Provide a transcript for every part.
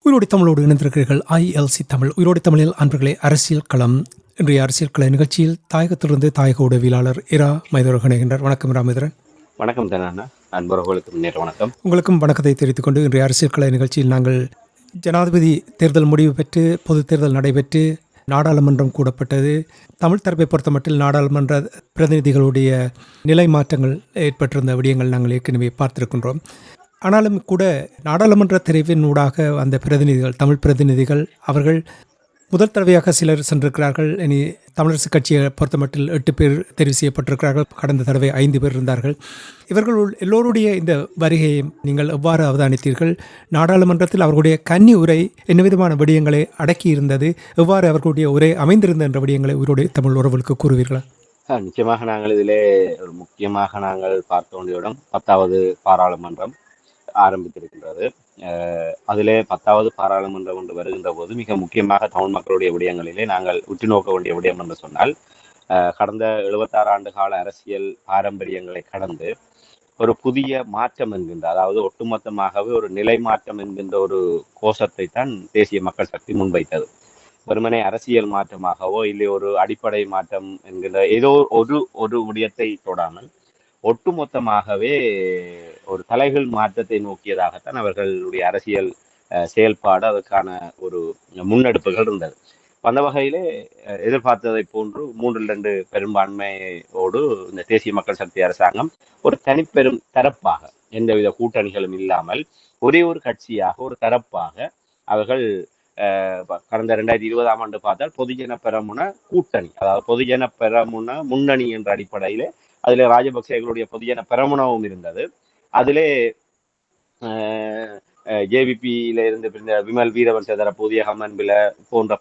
உயிரோடி தமிழோடு இணைந்திருக்கிறீர்கள். ILC தமிழ். உயிரோடி தமிழில் அன்பர்களே, அரசியல் களம். இன்றைய அரசியல் கள நிகழ்ச்சியில் தாயகத்திலிருந்து தாயக உடவியலாளர் இரா மைதர் இணைகின்றார். வணக்கம் இரா மைதரன். வணக்கம் தனானா, அன்பர்களுக்கு முன்னேற வணக்கம். உங்களுக்கும் வணக்கத்தை தெரிவித்துக் கொண்டு இன்றைய அரசியல் கள நிகழ்ச்சியில் நாங்கள் ஜனாதிபதி தேர்தல் முடிவு பெற்று பொது தேர்தல் நடைபெற்று நாடாளுமன்றம் கூடப்பட்டது. தமிழ் தரப்பை பொறுத்த மட்டில் நாடாளுமன்ற பிரதிநிதிகளுடைய நிலை மாற்றங்கள் ஏற்பட்டிருந்த விடயங்கள் நாங்கள் ஏற்கனவே பார்த்திருக்கின்றோம். ஆனாலும் கூட நாடாளுமன்ற தெரிவின் ஊடாக அந்த பிரதிநிதிகள், தமிழ் பிரதிநிதிகள், அவர்கள் முதல் தடவையாக சிலர் சென்றிருக்கிறார்கள். இனி தமிழரசு கட்சியை பொறுத்தமட்டில் 8 பேர் தெரிவு செய்யப்பட்டிருக்கிறார்கள். கடந்த தடவை 5 பேர் இருந்தார்கள். இவர்கள் எல்லோருடைய இந்த வருகையை நீங்கள் எவ்வாறு அவதானித்தீர்கள்? நாடாளுமன்றத்தில் அவர்களுடைய கன்னி உரை என்ன விதமான விடயங்களை அடக்கி இருந்தது? எவ்வாறு அவர்களுடைய உரை அமைந்திருந்த என்ற விடயங்களை உங்களுடைய தமிழ் உறவுகளுக்கு கூறுவீர்களா? நிச்சயமாக நாங்கள் இதிலே முக்கியமாக நாங்கள் பார்க்க வேண்டிய இடம் 10வது பாராளுமன்றம் ஆரம்பித்திருக்கின்றது. அதிலே 10வது பாராளுமன்றம் என்று வருகின்ற போது மிக முக்கியமாக தமிழ் மக்களுடைய விடயங்களிலே நாங்கள் உற்று நோக்க வேண்டிய விடயம் என்று சொன்னால், கடந்த 76 ஆண்டு கால அரசியல் பாரம்பரியங்களை கடந்து ஒரு புதிய மாற்றம் என்கின்ற, அதாவது ஒட்டுமொத்தமாகவே ஒரு நிலை மாற்றம் என்கின்ற ஒரு கோஷத்தை தான் தேசிய மக்கள் சக்தி முன்வைத்தது. வெறுமனே அரசியல் மாற்றமாகவோ இல்லை ஒரு அடிப்படை மாற்றம் என்கின்ற ஏதோ ஒரு விடயத்தை தொடாமல் ஒட்டுமொத்தமாகவே ஒரு தலைகள் மாற்றத்தை நோக்கியதாகத்தான் அவர்களுடைய அரசியல் செயல்பாடு, அதற்கான ஒரு முன்னெடுப்புகள் இருந்தது. அந்த வகையிலே எதிர்பார்த்ததை போன்று 3-2 பெரும்பான்மையோடு இந்த தேசிய மக்கள் சக்தி அரசாங்கம் ஒரு தனிப்பெரும் தரப்பாக, எந்தவித கூட்டணிகளும் இல்லாமல் ஒரே ஒரு கட்சியாக, ஒரு தரப்பாக அவர்கள் கடந்த 2020ஆம் ஆண்டு பார்த்தால் பொதுஜன பெரமுன கூட்டணி, அதாவது பொதுஜன பெரமுன முன்னணி என்ற அடிப்படையிலே அதிலே ராஜபக்சேகளுடைய பொதுஜன பெரமுனவும் இருந்தது. அதிலே ஜேவிபியில இருந்து விமல் வீரவன்சேதர, புதிய ஹமன்பில போன்ற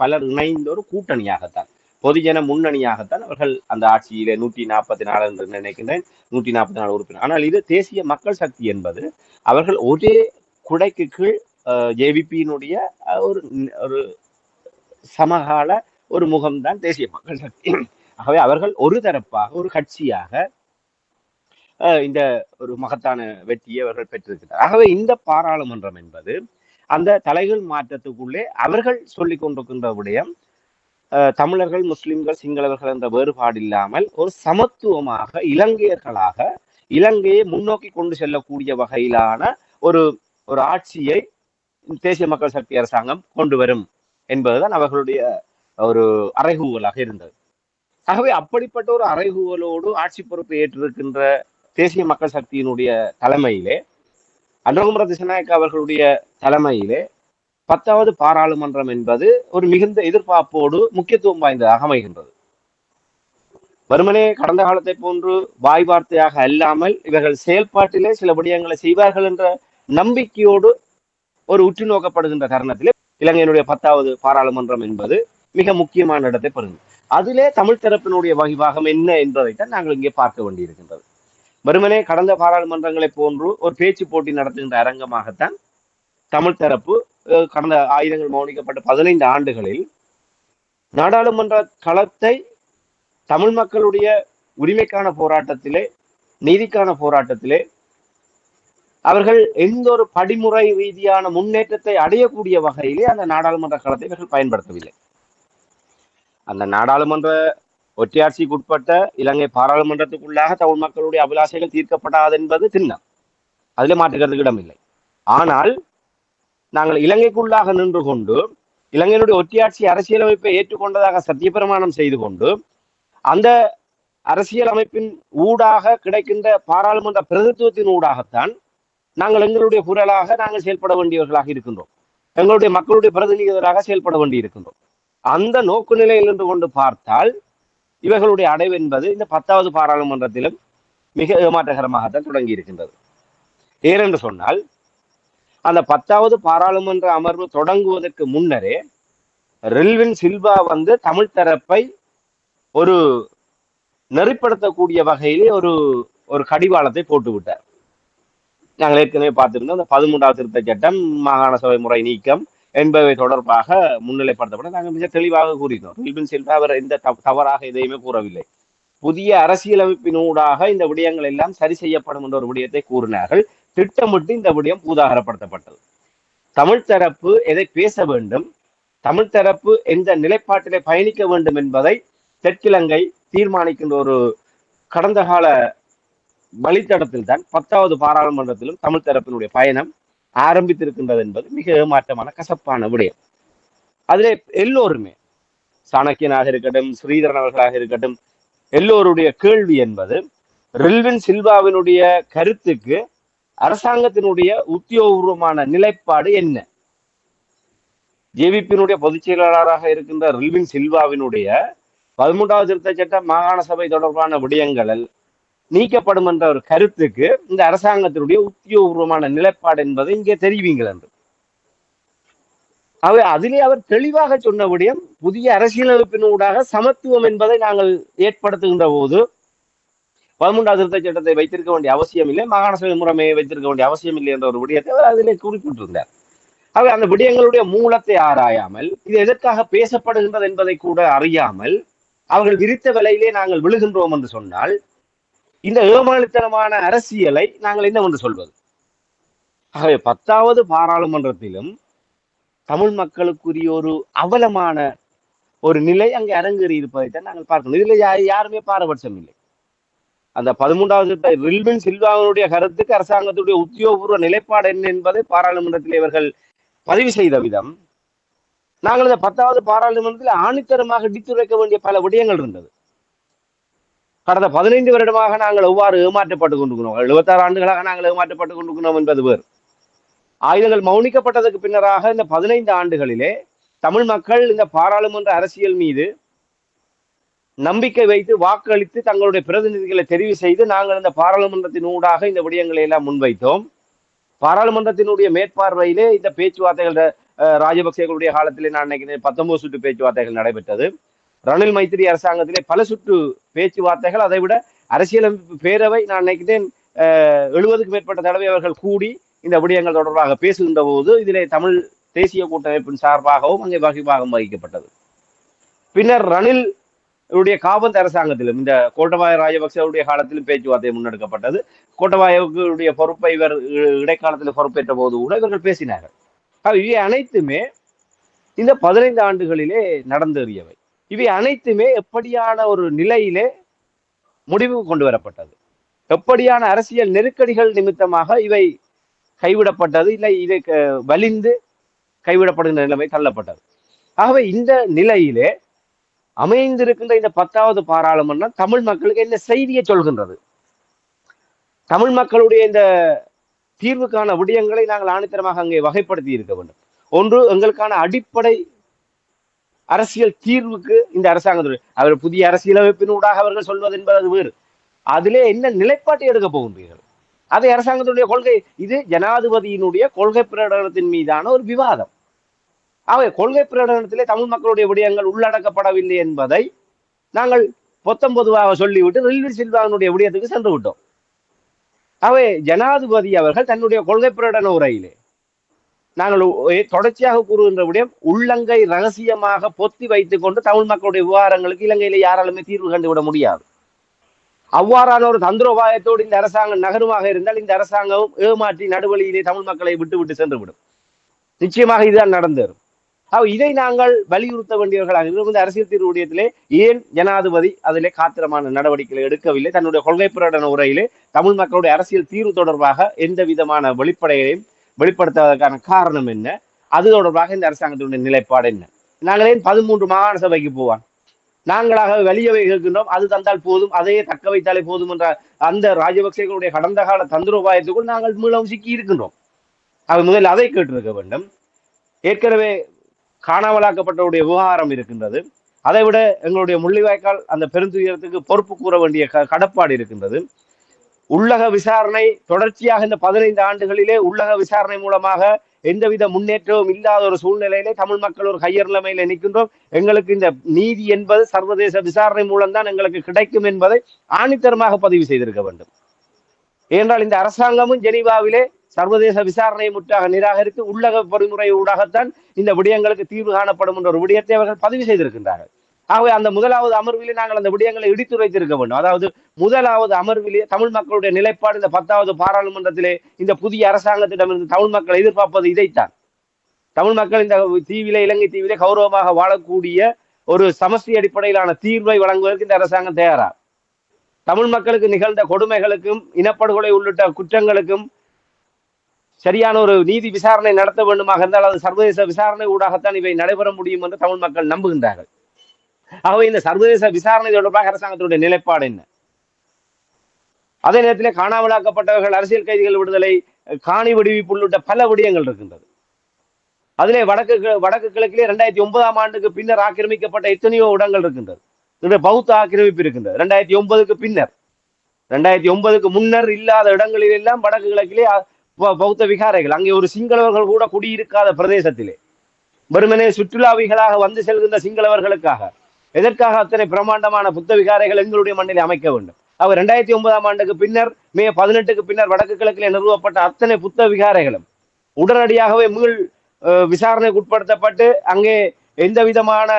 பலர் இணைந்த ஒரு கூட்டணியாகத்தான், பொதுஜன முன்னணியாகத்தான் அவர்கள் அந்த ஆட்சியிலே 144 என்று நினைக்கின்றேன், 144 உறுப்பினர். ஆனால் இது தேசிய மக்கள் சக்தி என்பது அவர்கள் ஒரே குடைக்கு கீழ் ஜேவிபியினுடைய ஒரு சமகால ஒரு முகம்தான் தேசிய மக்கள் சக்தி. ஆகவே அவர்கள் ஒரு தரப்பாக, ஒரு கட்சியாக இந்த ஒரு மகத்தான வெற்றியை அவர்கள் பெற்றிருக்கிறார். ஆகவே இந்த பாராளுமன்றம் என்பது அந்த தலைகள் மாற்றத்துக்குள்ளே அவர்கள் சொல்லிக் கொண்டிருக்கின்ற விடயம், தமிழர்கள், முஸ்லிம்கள், சிங்களவர்கள் என்ற வேறுபாடு இல்லாமல் ஒரு சமத்துவமாக இலங்கையர்களாக இலங்கையை முன்னோக்கி கொண்டு செல்லக்கூடிய வகையிலான ஒரு ஆட்சியை தேசிய மக்கள் சக்தி அரசாங்கம் கொண்டு வரும் என்பதுதான் அவர்களுடைய ஒரு அறைகூவலாக இருந்தது. ஆகவே அப்படிப்பட்ட ஒரு அறைகூவலோடு ஆட்சி பொறுப்பை ஏற்றிருக்கின்ற தேசிய மக்கள் சக்தியினுடைய தலைமையிலே, அனுரகுமார திசாநாயக்க அவர்களுடைய தலைமையிலே 10வது பாராளுமன்றம் என்பது ஒரு மிகுந்த எதிர்பார்ப்போடு முக்கியத்துவம் வாய்ந்ததாக அமைகின்றது. வெறுமனே கடந்த காலத்தை போன்று வாய் வார்த்தையாக அல்லாமல் இவர்கள் செயல்பாட்டிலே சில விடயங்களை செய்வார்கள் என்ற நம்பிக்கையோடு ஒரு உற்று நோக்கப்படுகின்ற தருணத்திலே இலங்கையினுடைய 10வது பாராளுமன்றம் என்பது மிக முக்கியமான இடத்தை பெறுகிறது. அதிலே தமிழ் தரப்பினுடைய வகிபாகம் என்ன என்பதைத்தான் நாங்கள் இங்கே பார்க்க வேண்டியிருக்கின்றது. வெறுமனே கடந்த பாராளுமன்றங்களை போன்று ஒரு பேச்சு போட்டி நடத்துகின்ற அரங்கமாகத்தான் தமிழ் தரப்பு கடந்த ஆயுதங்கள் மௌனிக்கப்பட்ட 15 ஆண்டுகளில் நாடாளுமன்ற களத்தை தமிழ் மக்களுடைய உரிமைக்கான போராட்டத்திலே, நீதிக்கான போராட்டத்திலே அவர்கள் எந்த ஒரு படிமுறை ரீதியான முன்னேற்றத்தை அடையக்கூடிய வகையிலே அந்த நாடாளுமன்ற களத்தை இவர்கள் பயன்படுத்தவில்லை. அந்த நாடாளுமன்ற ஒற்றையாட்சிக்கு உட்பட்ட இலங்கை பாராளுமன்றத்துக்குள்ளாக தமிழ் மக்களுடைய அபிலாஷைகள் தீர்க்கப்படாது என்பது திண்ணம், அதிலே மாற்றுகிறதுக்கு இடமில்லை. ஆனால் நாங்கள் இலங்கைக்குள்ளாக நின்று கொண்டு இலங்கையினுடைய ஒற்றையாட்சி அரசியலமைப்பை ஏற்றுக்கொண்டதாக சத்தியப்பிரமாணம் செய்து கொண்டு அந்த அரசியல் அமைப்பின் ஊடாக கிடைக்கின்ற பாராளுமன்ற பிரதித்துவத்தின் ஊடாகத்தான் நாங்கள் எங்களுடைய குரலாக நாங்கள் செயல்பட வேண்டியவர்களாக இருக்கின்றோம், எங்களுடைய மக்களுடைய பிரதிநிதிகளாக செயல்பட வேண்டி இருக்கின்றோம். அந்த நோக்கு நிலையில் நின்று கொண்டு பார்த்தால் இவர்களுடைய அடைவு என்பது இந்த 10வது பாராளுமன்றத்திலும் மிக ஏமாற்றகரமாகத்தான் தொடங்கி இருக்கின்றது. ஏனென்று சொன்னால், அந்த 10வது பாராளுமன்ற அமர்வு தொடங்குவதற்கு முன்னரே ரெல்வின் சில்வா தமிழ் தரப்பை ஒரு நெறிப்படுத்தக்கூடிய வகையிலே ஒரு கடிவாளத்தை போட்டுவிட்டார். நாங்கள் ஏற்கனவே பார்த்திருந்தோம், அந்த 13வது திருத்த சட்டம், மாகாண சபை முறை நீக்கம் என்பவை தொடர்பாக முன்னிலைப்படுத்தப்பட நாங்கள் மிக தெளிவாக கூறினோம். ரெல்வின் சில்வா அவர் இந்த தவறாக எதையுமே கூறவில்லை. புதிய அரசியலமைப்பினூடாக இந்த விடயங்கள் எல்லாம் சரி செய்யப்படும் என்ற ஒரு விடயத்தை கூறினார்கள். திட்டமிட்டு இந்த விடயம் பூதாகரப்படுத்தப்பட்டது. தமிழ் தரப்பு எதை பேச வேண்டும், தமிழ் தரப்பு எந்த நிலைப்பாட்டிலே பயணிக்க வேண்டும் என்பதை தெற்கிலங்கை தீர்மானிக்கின்ற ஒரு கடந்த கால வழித்தடத்தில் தான் 10வது பாராளுமன்றத்திலும் தமிழ் தரப்பினுடைய பயணம் ஆரம்பித்திருக்கின்றது என்பது மிக ஏமாற்றமான கசப்பான விடயம். அதிலே எல்லோருமே, சாணக்கியனாக இருக்கட்டும், ஸ்ரீதரன் அவர்களாக இருக்கட்டும், எல்லோருடைய கேள்வி என்பது ரில்வின் சில்வாவினுடைய கருத்துக்கு அரசாங்கத்தினுடைய உத்தியோகபூர்வமான நிலைப்பாடு என்ன? ஜேவிபியினுடைய பொதுச் செயலாளராக இருக்கின்ற ரில்வின் சில்வாவினுடைய 13வது திருத்த சட்டம் மாகாண சபை தொடர்பான விடயங்களில் நீக்கப்படும் என்ற ஒரு கருத்துக்கு இந்த அரசாங்கத்தினுடைய உத்தியோகபூர்வமான நிலைப்பாடு என்பதை இங்கே தெரிவிங்கள் என்று. அதிலே அவர் தெளிவாக சொன்ன விடயம், புதிய அரசியலமைப்பினூடாக சமத்துவம் என்பதை நாங்கள் ஏற்படுத்துகின்ற போது 13வது திருத்த சட்டத்தை வைத்திருக்க வேண்டிய அவசியம் இல்லை, மாகாண சபை முறைமையை வைத்திருக்க வேண்டிய அவசியம் இல்லை என்ற ஒரு விடயத்தை அவர் அதிலே குறிப்பிட்டிருந்தார். அந்த விடயங்களுடைய மூலத்தை ஆராயாமல், இது எதற்காக பேசப்படுகின்றது என்பதை கூட அறியாமல் அவர்கள் விரித்த விலையிலே நாங்கள் விழுகின்றோம் என்று சொன்னால், இந்த ஏமாளித்தனமான அரசியலை நாங்கள் என்னவென்று சொல்வது? ஆகவே 10வது பாராளுமன்றத்திலும் தமிழ் மக்களுக்குரிய ஒரு அவலமான ஒரு நிலை அங்கே அரங்கேறி இருப்பதைத்தான் நாங்கள் பார்க்கணும். இதுல யாருமே பாரபட்சம் இல்லை. அந்த 13வது ரில்வின் சில்வாவினுடைய கருத்துக்கு அரசாங்கத்துடைய உத்தியோகபூர்வ நிலைப்பாடு என்ன என்பதை பாராளுமன்றத்தில் இவர்கள் பதிவு செய்த விதம், நாங்கள் இந்த 10வது பாராளுமன்றத்தில் ஆணித்தரமாக இடித்துரைக்க வேண்டிய பல விடயங்கள் இருந்தது. கடந்த 15 வருடமாக நாங்கள் எவ்வாறு ஏமாற்றப்பட்டுக் கொண்டிருக்கிறோம், 76 ஆண்டுகளாக நாங்கள் ஏமாற்றப்பட்டுக் கொண்டிருக்கிறோம் என்பது வேறு. ஆயுதங்கள் மௌனிக்கப்பட்டதற்கு பின்னராக இந்த 15 ஆண்டுகளிலே தமிழ் மக்கள் இந்த பாராளுமன்ற அரசியல் மீது நம்பிக்கை வைத்து வாக்களித்து தங்களுடைய பிரதிநிதிகளை தெரிவு செய்து நாங்கள் இந்த பாராளுமன்றத்தின் ஊடாக இந்த விடயங்களை எல்லாம் முன்வைத்தோம். பாராளுமன்றத்தினுடைய மேற்பார்வையிலே இந்த பேச்சுவார்த்தைகள் ராஜபக்சேகளுடைய காலத்திலே நான் நினைக்கிறேன் 19 சுற்று பேச்சுவார்த்தைகள் நடைபெற்றது. ரணில் மைத்திரி அரசாங்கத்திலே பல சுற்று பேச்சுவார்த்தைகள், அதை விட அரசியலமைப்பு பேரவை நான் நினைக்கிறேன் 70க்கும் மேற்பட்ட தடவை அவர்கள் கூடி இந்த விடயங்கள் தொடர்பாக பேசுகின்ற போது இதிலே தமிழ் தேசிய கூட்டமைப்பின் சார்பாகவும் அங்கே வகிபாகம் வகிக்கப்பட்டது. பின்னர் ரணில் காபந்து அரசாங்கத்திலும் இந்த கோட்டபாய ராஜபக்சேவுடைய காலத்திலும் பேச்சுவார்த்தை முன்னெடுக்கப்பட்டது. கோட்டபாயவுடைய பொறுப்பை இவர் இடைக்காலத்தில் பொறுப்பேற்ற போது கூட இவர்கள் பேசினார்கள். இவை அனைத்துமே இந்த 15 ஆண்டுகளிலே நடந்தேறியவை. இவை அனைத்துமே எப்படியான ஒரு நிலையிலே முடிவு கொண்டு வரப்பட்டது, எப்படியான அரசியல் நெருக்கடிகள் நிமித்தமாக இவை கைவிடப்பட்டது, இல்லை இதை வலிந்து கைவிடப்படுகின்ற நிலைமை தள்ளப்பட்டது. ஆகவே இந்த நிலையிலே அமைந்திருக்கின்ற இந்த 10வது பாராளுமன்றம் தமிழ் மக்களுக்கு என்ன செய்தியை சொல்கின்றது? தமிழ் மக்களுடைய இந்த தீர்வுக்கான விடயங்களை நாங்கள் ஆணித்தரமாக அங்கே வகைப்படுத்தி இருக்க வேண்டும். ஒன்று, எங்களுக்கான அடிப்படை அரசியல் தீர்வுக்கு இந்த அரசாங்கத்துடைய அவர் புதிய அரசியலமைப்பினூடாக அவர்கள் சொல்வது என்பது வேறு. அதிலே என்ன நிலைப்பாட்டை எடுக்க போகின்றீர்கள்? அதை அரசாங்கத்துடைய கொள்கை, இது ஜனாதிபதியினுடைய கொள்கை பிரகடனத்தின் மீதான ஒரு விவாதம். அவை கொள்கை பிரகடனத்திலே தமிழ் மக்களுடைய விடயங்கள் உள்ளடக்கப்படவில்லை என்பதை நாங்கள் பொதுவாக சொல்லிவிட்டு ரில்வின் சில்வாவினுடைய விடயத்துக்கு சென்று விட்டோம். அவை ஜனாதிபதி அவர்கள் தன்னுடைய கொள்கை பிரகடன உரையிலே நாங்கள் தொடர்ச்சியாக கூறுகின்ற விடயம், உள்ளங்கை ரகசியமாக பொத்தி வைத்துக் கொண்டு தமிழ் மக்களுடைய விவகாரங்களுக்கு இலங்கையிலே யாராலுமே தீர்வு கண்டுவிட முடியாது. அவ்வாறான ஒரு தந்திரோபாயத்தோடு இந்த அரசாங்கம் நகருமாக இருந்தால் இந்த அரசாங்கம் ஏமாற்றி நடுவழியிலே தமிழ் மக்களை விட்டு சென்றுவிடும். நிச்சயமாக இதுதான் நடந்தேறும். இதை நாங்கள் வலியுறுத்த வேண்டியவர்களாக இந்த அரசியல் தீர்வு விடயத்திலே ஏன் ஜனாதிபதி அதிலே காத்திரமான நடவடிக்கைகளை எடுக்கவில்லை? தன்னுடைய கொள்கை பிரகடன உரையிலே தமிழ் மக்களுடைய அரசியல் தீர்வு தொடர்பாக எந்த விதமான வெளிப்படையையும் வெளிப்படுத்துவதற்கான காரணம் என்ன? அது தொடர்பாக இந்த அரசாங்கத்தினுடைய நிலைப்பாடு என்ன? நாங்கள் ஏன் 13 மாகாண சபைக்கு போவான்? நாங்களாக வெளியவை கேட்கின்றோம், அது தந்தால் போதும், அதையே தக்க வைத்தாலே போதும் என்ற அந்த ராஜபக்சேகளுடைய கடந்த கால தந்திரோபாயத்துக்குள் நாங்கள் மீளவும் சிக்கி இருக்கின்றோம். முதலில் அதை கேட்டிருக்க வேண்டும். ஏற்கனவே காணாமலாக்கப்பட்டவருடைய விவகாரம் இருக்கின்றது. அதை விட எங்களுடைய முள்ளிவாய்க்கால் அந்த பெருந்துயரத்துக்கு பொறுப்பு கூற வேண்டிய கடப்பாடு இருக்கின்றது. உள்ளக விசாரணை தொடர்ச்சியாக இந்த 15 ஆண்டுகளிலே உள்ளக விசாரணை மூலமாக எந்தவித முன்னேற்றமும் இல்லாத ஒரு சூழ்நிலையிலே தமிழ் மக்கள் ஒரு கையர் நிலைமையில நிற்கின்றோம். எங்களுக்கு இந்த நீதி என்பது சர்வதேச விசாரணை மூலம்தான் எங்களுக்கு கிடைக்கும் என்பதை ஆணித்தரமாக பதிவு செய்திருக்க வேண்டும். ஏனென்றால் இந்த அரசாங்கமும் ஜெனீவாவிலே சர்வதேச விசாரணையை முற்றாக நிராகரித்து உள்ளக பொறிமுறை ஊடாகத்தான் இந்த விடயங்களுக்கு தீர்வு காணப்படும் என்ற ஒரு விடயத்தை அவர்கள் பதிவு செய்திருக்கின்றார்கள். ஆகவே அந்த முதலாவது அமர்விலே நாங்கள் அந்த விடயங்களை இடித்துரைத்திருக்க வேண்டும். அதாவது முதலாவது அமர்விலே தமிழ் மக்களுடைய நிலைப்பாடு இந்த 10வது பாராளுமன்றத்திலே இந்த புதிய அரசாங்கத்திடமிருந்து தமிழ் மக்கள் எதிர்பார்ப்பது இதைத்தான். தமிழ் மக்கள் இந்த தீவிலே, இலங்கை தீவிலே கௌரவமாக வாழக்கூடிய ஒரு சமஷ்டி அடிப்படையிலான தீர்வை வழங்குவதற்கு இந்த அரசாங்கம் தயாரா? தமிழ் மக்களுக்கு நிகழ்ந்த கொடுமைகளுக்கும் இனப்படுகொலை உள்ளிட்ட குற்றங்களுக்கும் சரியான ஒரு நீதி விசாரணை நடத்த வேண்டுமாக இருந்தால் அது சர்வதேச விசாரணை ஊடாகத்தான் இவை நடைபெற முடியும் என்று தமிழ் மக்கள் நம்புகின்றார்கள். ஆகவே இந்த சர்வதேச விசாரணை தொடர்பாக அரசாங்கத்தினுடைய நிலைப்பாடு என்ன? அதே நேரத்திலே காணாமலாக்கப்பட்டவர்கள், அரசியல் கைதிகள் விடுதலை, காணி விடுவிப்பு உள்ளிட்ட பல விடயங்கள் இருக்கின்றது. அதிலே வடக்கு கிழக்கிலே 2009ஆம் ஆண்டுக்கு பின்னர் ஆக்கிரமிக்கப்பட்ட எத்தனையோ இடங்கள் இருக்கின்றது. பௌத்த ஆக்கிரமிப்பு இருக்கின்றது 2009க்கு பின்னர். 2009க்கு முன்னர் இல்லாத இடங்களில் எல்லாம் வடக்கு கிழக்கிலே பௌத்த விகாரைகள், அங்கே ஒரு சிங்களவர்கள் கூட குடியிருக்காத பிரதேசத்திலே வெறுமனே சுற்றுலாவிகளாக வந்து செல்கின்ற சிங்களவர்களுக்காக எதற்காக அத்தனை பிரமாண்டமான புத்த விகாரைகள் எங்களுடைய மண்ணில் அமைக்க வேண்டும்? அவர் 2009ஆம் ஆண்டுக்கு பின்னர் மே 18க்கு பின்னர் வடக்கு கிழக்கிலே நிறுவப்பட்ட அத்தனை புத்த விகாரைகளும் உடனடியாகவே மீள் விசாரணைக்கு உட்படுத்தப்பட்டு அங்கே எந்த விதமான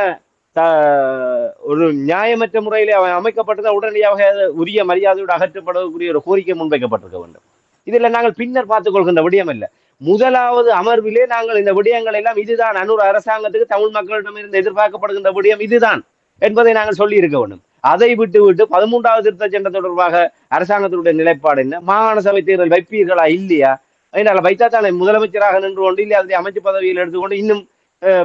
ஒரு நியாயமற்ற முறையிலே அமைக்கப்பட்டதால் உடனடியாக உரிய மரியாதையோடு அகற்றப்படக்கூடிய ஒரு கோரிக்கை முன்வைக்கப்பட்டிருக்க வேண்டும். இதில் நாங்கள் பின்னர் பார்த்துக் கொள்கின்ற விடயம் அல்ல. முதலாவது அமர்விலே நாங்கள் இந்த விடயங்கள் எல்லாம் இதுதான் அன்னூர் அரசாங்கத்துக்கு தமிழ் மக்களிடமிருந்து எதிர்பார்க்கப்படுகின்ற விடயம் இதுதான் என்பதை நாங்கள் சொல்லி இருக்க வேண்டும். அதை விட்டு 13வது திருத்த சட்டம் தொடர்பாக அரசாங்கத்தினுடைய நிலைப்பாடு என்ன? மாகாண சபை தேர்தல் வைப்பீர்களா இல்லையா? அதனால வைத்தா தானே முதலமைச்சராக நின்று கொண்டு இல்லை அதனை அமைச்சு பதவியில் எடுத்துக்கொண்டு இன்னும்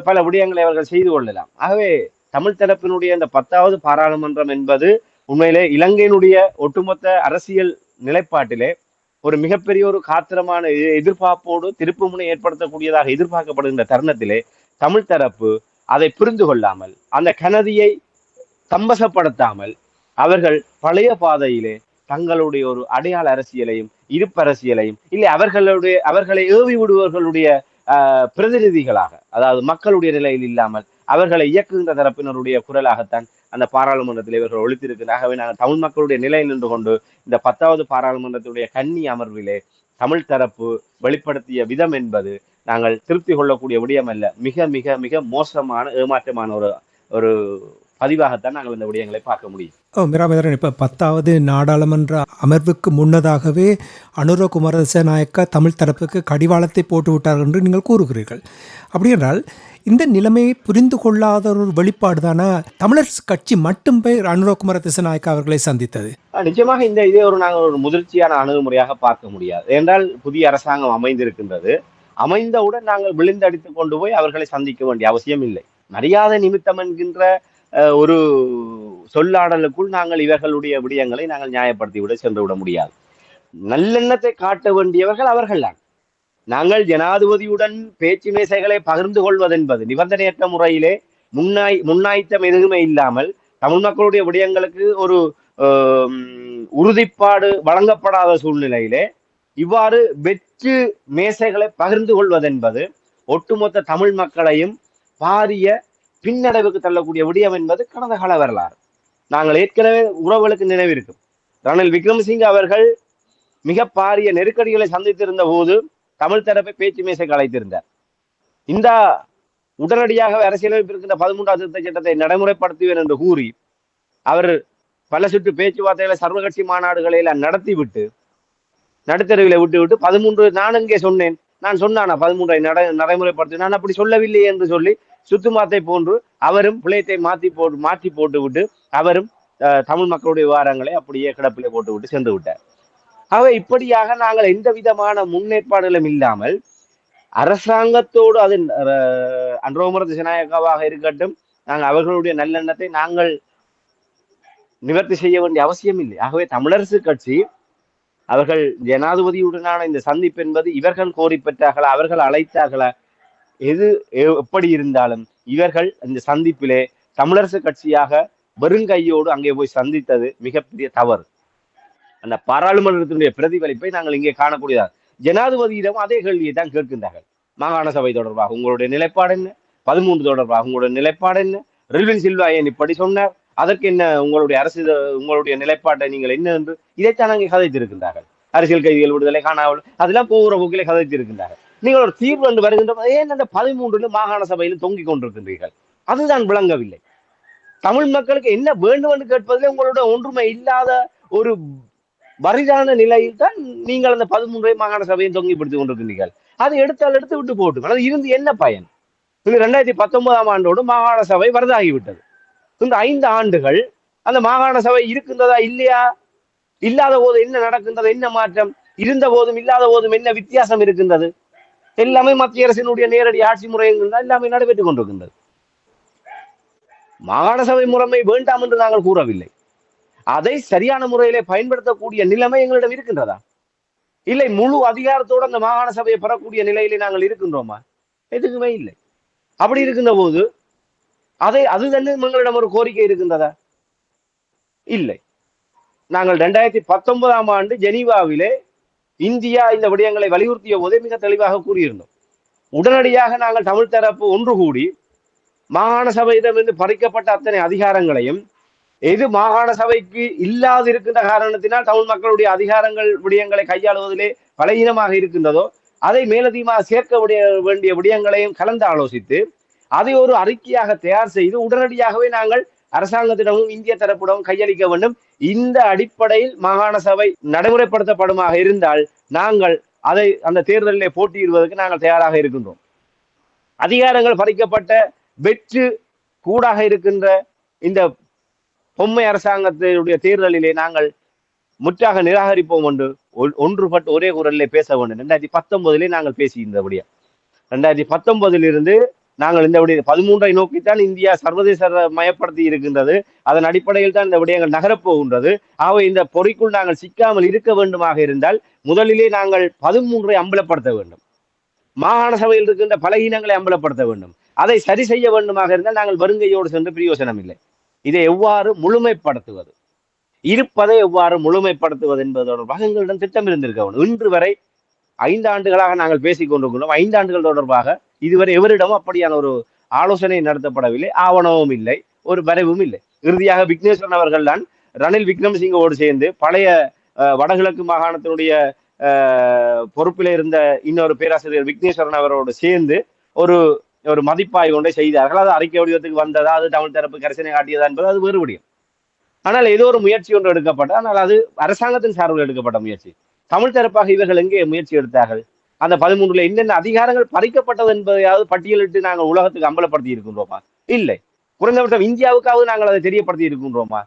பல விடயங்களை அவர்கள் செய்து கொள்ளலாம். ஆகவே தமிழ் தரப்பினுடைய இந்த 10வது பாராளுமன்றம் என்பது உண்மையிலே இலங்கையினுடைய ஒட்டுமொத்த அரசியல் நிலைப்பாட்டிலே ஒரு மிகப்பெரிய ஒரு காத்திரமான எதிர்பார்ப்போடு திருப்பு முனை ஏற்படுத்தக்கூடியதாக எதிர்பார்க்கப்படுகின்ற தருணத்திலே தமிழ் தரப்பு அதை புரிந்து கொள்ளாமல், அந்த கனதியை தம்பசப்படுத்தாமல் அவர்கள் பழைய பாதையிலே தங்களுடைய ஒரு அடையாள அரசியலையும் இருப்பரசியலையும் இல்லை அவர்களை ஏவி விடுவர்களுடைய பிரதிநிதிகளாக, அதாவது மக்களுடைய நிலையில் இல்லாமல் அவர்களை இயக்குகின்ற தரப்பினருடைய குரலாகத்தான் அந்த பாராளுமன்றத்தில் இவர்கள் ஒழித்திருக்கிறார். ஆகவே நாங்கள் தமிழ் மக்களுடைய நிலையில் நின்று கொண்டு இந்த 10வது பாராளுமன்றத்துடைய கன்னி அமர்விலே தமிழ் தரப்பு வெளிப்படுத்திய விதம் என்பது நாங்கள் திருப்தி கொள்ளக்கூடிய விடயம் அல்ல. மிக மிக மிக மோசமான ஏமாற்றமான ஒரு பதிவாகத்தான் நாங்கள் இந்த விடயங்களை பார்க்க முடியும். மிராமேந்திரன், இப்போ 10வது நாடாளுமன்ற அமர்வுக்கு முன்னதாகவே அனுர குமாரதிசாநாயக்கா தமிழ் தரப்புக்கு கடிவாளத்தை போட்டு விட்டார்கள் என்று நீங்கள் கூறுகிறீர்கள். அப்படி என்றால் இந்த நிலைமையை புரிந்து கொள்ளாத ஒரு வெளிப்பாடு தானே தமிழரசு கட்சி மட்டும் போய் அனுர குமாரதிசாநாயக்கா அவர்களை சந்தித்தது? நிச்சயமாக இதே நாங்கள் ஒரு முதிர்ச்சியான அணுகுமுறையாக பார்க்க முடியாது. என்றால் புதிய அரசாங்கம் அமைந்திருக்கின்றது. அமைந்தவுடன் நாங்கள் விழுந்தடித்துக் கொண்டு போய் அவர்களை சந்திக்க வேண்டிய அவசியம் இல்லை. மரியாதை நிமித்தம் என்கின்ற ஒரு சொல்லாடலுக்குள் நாங்கள் இவர்களுடைய விடயங்களை நாங்கள் நியாயப்படுத்தி விட சென்று விட முடியாது. நல்லெண்ணத்தை காட்ட வேண்டியவர்கள் அவர்கள் தான். நாங்கள் ஜனாதிபதியுடன் பேச்சு மேசைகளை பகிர்ந்து கொள்வதென்பது நிபந்தனையற்ற முறையிலே முன்னாய்த்தம் எதுவுமே இல்லாமல் தமிழ் மக்களுடைய விடயங்களுக்கு ஒரு உறுதிப்பாடு வழங்கப்படாத சூழ்நிலையிலே இவ்வாறு வெற்று மேசைகளை பகிர்ந்து கொள்வதென்பது ஒட்டுமொத்த தமிழ் மக்களையும் பாரிய பின்னடைவுக்கு தள்ளக்கூடிய விடயம் என்பது கடந்த கால வரலாறு. நாங்கள் ஏற்கனவே உறவுகளுக்கு நினைவிருக்கும். ரணில் விக்ரமசிங்க அவர்கள் மிக பாரிய நெருக்கடிகளை சந்தித்திருந்த போது தமிழ் தரப்பை பேச்சு மேசைக்கு அழைத்திருந்தார். இந்த உடனடியாக அரசியலமைப்பு இருக்கின்ற 13வது திருத்த சட்டத்தை நடைமுறைப்படுத்துவேன் என்று கூறி அவர் பல சுற்று பேச்சுவார்த்தைகளை சர்வகட்சி மாநாடுகளை நடத்திவிட்டு நடுத்தருவில விட்டு 13 நான் எங்கே சொன்னேன், நான் சொன்னானா 13ஐ நடைமுறைப்படுத்தி, நான் அப்படி சொல்லவில்லை என்று சொல்லி சுத்துமாத்தை போன்று அவரும் பிள்ளையத்தை மாற்றி போட்டு விட்டு அவரும் தமிழ் மக்களுடைய விவகாரங்களை அப்படியே கிடப்பிலே போட்டு விட்டு சென்று விட்டார். ஆகவே இப்படியாக நாங்கள் எந்த விதமான முன்னேற்பாடுகளும் இல்லாமல் அரசாங்கத்தோடு அது அனுர குமாரதிசாநாயக்காவாக இருக்கட்டும், நாங்கள் அவர்களுடைய நல்லெண்ணத்தை நாங்கள் நிவர்த்தி செய்ய வேண்டிய அவசியம் இல்லை. ஆகவே தமிழரசு கட்சி அவர்கள் ஜனாதிபதியுடனான இந்த சந்திப்பு என்பது இவர்கள் கோரி பெற்றார்களா, அவர்கள் அழைத்தார்களா, எப்படி இருந்தாலும் இவர்கள் இந்த சந்திப்பிலே தமிழரசு கட்சியாக வெறுங்கையோடு அங்கே போய் சந்தித்தது மிகப்பெரிய தவறு. அந்த பாராளுமன்றத்தினுடைய பிரதிபலிப்பை நாங்கள் இங்கே காணக்கூடியதாக ஜனாதிபதியிடம் அதே கேள்வியை தான் கேட்கின்றார்கள். மாகாண சபை தொடர்பாக உங்களுடைய நிலைப்பாடு என்ன? 13 தொடர்பாக உங்களுடைய நிலைப்பாடு என்ன? ரில்வின் சில்வா ஏன் இப்படி சொன்னார், அதற்கு என்ன உங்களுடைய நிலைப்பாட்டை நீங்கள் என்ன என்று இதைத்தான் அங்கே கதைத்திருக்கின்றார்கள். அரசியல் கைதிகள் விடுதலை, காணாமல், அதெல்லாம் போகிற போக்கிலே கதைத்திருக்கின்றார்கள். நீங்கள் ஒரு தீர்வு என்று வருகின்ற ஏன் அந்த 13 மாகாண சபையிலும் தொங்கிக் கொண்டிருக்கின்றீர்கள்? அதுதான் விளங்கவில்லை. தமிழ் மக்களுக்கு என்ன வேண்டும் என்று கேட்பதிலே உங்களோட ஒன்றுமை இல்லாத ஒரு வரிதான நிலையில் தான் நீங்கள் அந்த 13 மாகாண சபையை தொங்கிப்படுத்திக் கொண்டிருக்கின்றீர்கள். அது எடுத்து விட்டு போட்டு அது இருந்து என்ன பயன்? இது 2019ஆம் ஆண்டோடு மாகாண சபை வரதாகிவிட்டது. இந்த 5 ஆண்டுகள் அந்த மாகாண சபை இருக்கின்றதா இல்லையா? இல்லாத போது என்ன நடக்கின்றது? என்ன மாற்றம்? இருந்த போதும் இல்லாத போதும் என்ன வித்தியாசம் இருக்கின்றது? எல்லாமே மத்திய அரசினுடைய நேரடி ஆட்சி முறைகள் தான் எல்லாமே நடைபெற்றுக் கொண்டிருக்கின்றது. மாகாண சபை முறைமை வேண்டாம் என்று நாங்கள் கூறவில்லை. அதை சரியான முறையிலே பயன்படுத்தக்கூடிய நிலைமை எங்களிடம் இருக்கின்றதா? இல்லை முழு அதிகாரத்தோடு அந்த மாகாண சபையை பெறக்கூடிய நிலையிலே நாங்கள் இருக்கின்றோமா? எதுக்குமே இல்லை. அப்படி இருக்கின்ற போது அது തന്നെ எங்களிடம் ஒரு கோரிக்கை இருக்கின்றதா? இல்லை. நாங்கள் 2019ஆம் ஆண்டு ஜெனீவாவிலே இந்தியா இந்த விடயங்களை வலியுறுத்திய போதே மிக தெளிவாக கூறியிருந்தோம். உடனடியாக நாங்கள் தமிழ் தரப்பு ஒன்று கூடி மாகாண சபையிடமிருந்து பறிக்கப்பட்ட அத்தனை அதிகாரங்களையும் எது மாகாண சபைக்கு இல்லாது இருக்கின்ற காரணத்தினால் தமிழ் மக்களுடைய அதிகாரங்கள் விடயங்களை கையாளுவதிலே பலகீனமாக இருக்கின்றதோ அதை மேலதிகமாக சேர்க்க வேண்டிய விடயங்களையும் கலந்து ஆலோசித்து அதை ஒரு அறிக்கையாக தயார் செய்து உடனடியாகவே நாங்கள் அரசாங்கத்திடமும் இந்திய தரப்பிடமும் கையளிக்க வேண்டும். இந்த அடிப்படையில் மாகாண சபை நடைமுறைப்படுத்தப்படுமாக இருந்தால் நாங்கள் அதை அந்த தேர்தலிலே போட்டியிடுவதற்கு நாங்கள் தயாராக இருக்கின்றோம். அதிகாரங்கள் பறிக்கப்பட்ட வெற்று கூடாக இருக்கின்ற இந்த பொம்மை அரசாங்கத்தினுடைய தேர்தலிலே நாங்கள் முற்றாக நிராகரிப்போம் என்று ஒன்றுபட்டு ஒரே குரலிலே பேச வேண்டும். 2019 நாங்கள் பேசியிருந்தபடியா 2019 நாங்கள் இந்த விடயம் 13 நோக்கித்தான் இந்தியா சர்வதேச மயப்படுத்தி இருக்கின்றது. அதன் அடிப்படையில் தான் இந்த விடயங்கள் நகரப்போகின்றது. ஆகவே இந்த பொறிக்குள் நாங்கள் சிக்காமல் இருக்க வேண்டுமாக இருந்தால் முதலிலே நாங்கள் 13 அம்பலப்படுத்த வேண்டும். மாகாண சபையில் இருக்கின்ற பலகீனங்களை அம்பலப்படுத்த வேண்டும். அதை சரி செய்ய வேண்டுமாக இருந்தால் நாங்கள் வருங்கையோடு சென்று பிரயோசனம் இல்லை. இதை எவ்வாறு முழுமைப்படுத்துவது, இருப்பதை எவ்வாறு முழுமைப்படுத்துவது என்பது தொடர்பாக எங்களிடம் திட்டம் இருந்திருக்க வேண்டும். இன்று வரை 5 ஆண்டுகளாக நாங்கள் பேசிக் கொண்டிருக்கிறோம். 5 ஆண்டுகள் தொடர்பாக இதுவரை எவரிடமும் அப்படியான ஒரு ஆலோசனை நடத்தப்படவில்லை, ஆவணமும் இல்லை, ஒரு வரைவும் இல்லை. இறுதியாக விக்னேஸ்வரன் அவர்கள் தான் ரணில் விக்ரமசிங்கோடு சேர்ந்து பழைய வடகிழக்கு மாகாணத்தினுடைய பொறுப்பில் இருந்த இன்னொரு பேராசிரியர் விக்னேஸ்வரன் அவரோடு சேர்ந்து ஒரு மதிப்பாய்வு ஒன்றை செய்தார்கள். அது அறிக்கை வடிவத்துக்கு வந்ததா, அது தமிழ் தரப்பு கரிசனை காட்டியதா என்பது அது வேறு விடயம். ஆனால் ஏதோ ஒரு முயற்சி ஒன்று எடுக்கப்பட்ட, ஆனால் அது அரசாங்கத்தின் சார்பில் எடுக்கப்பட்ட முயற்சி. தமிழ் தரப்பாக இவர்கள் எங்கே முயற்சி எடுத்தார்கள்? அந்த 13 என்னென்ன அதிகாரங்கள் பறிக்கப்பட்டது என்பதையாவது பட்டியலிட்டு நாங்கள் உலகத்துக்கு அம்பலப்படுத்தி இருக்கின்றோமா? இல்லை. குறைந்தபட்சம் இந்தியாவுக்காவது நாங்கள் அதை தெரியப்படுத்தி இருக்கின்றோமா?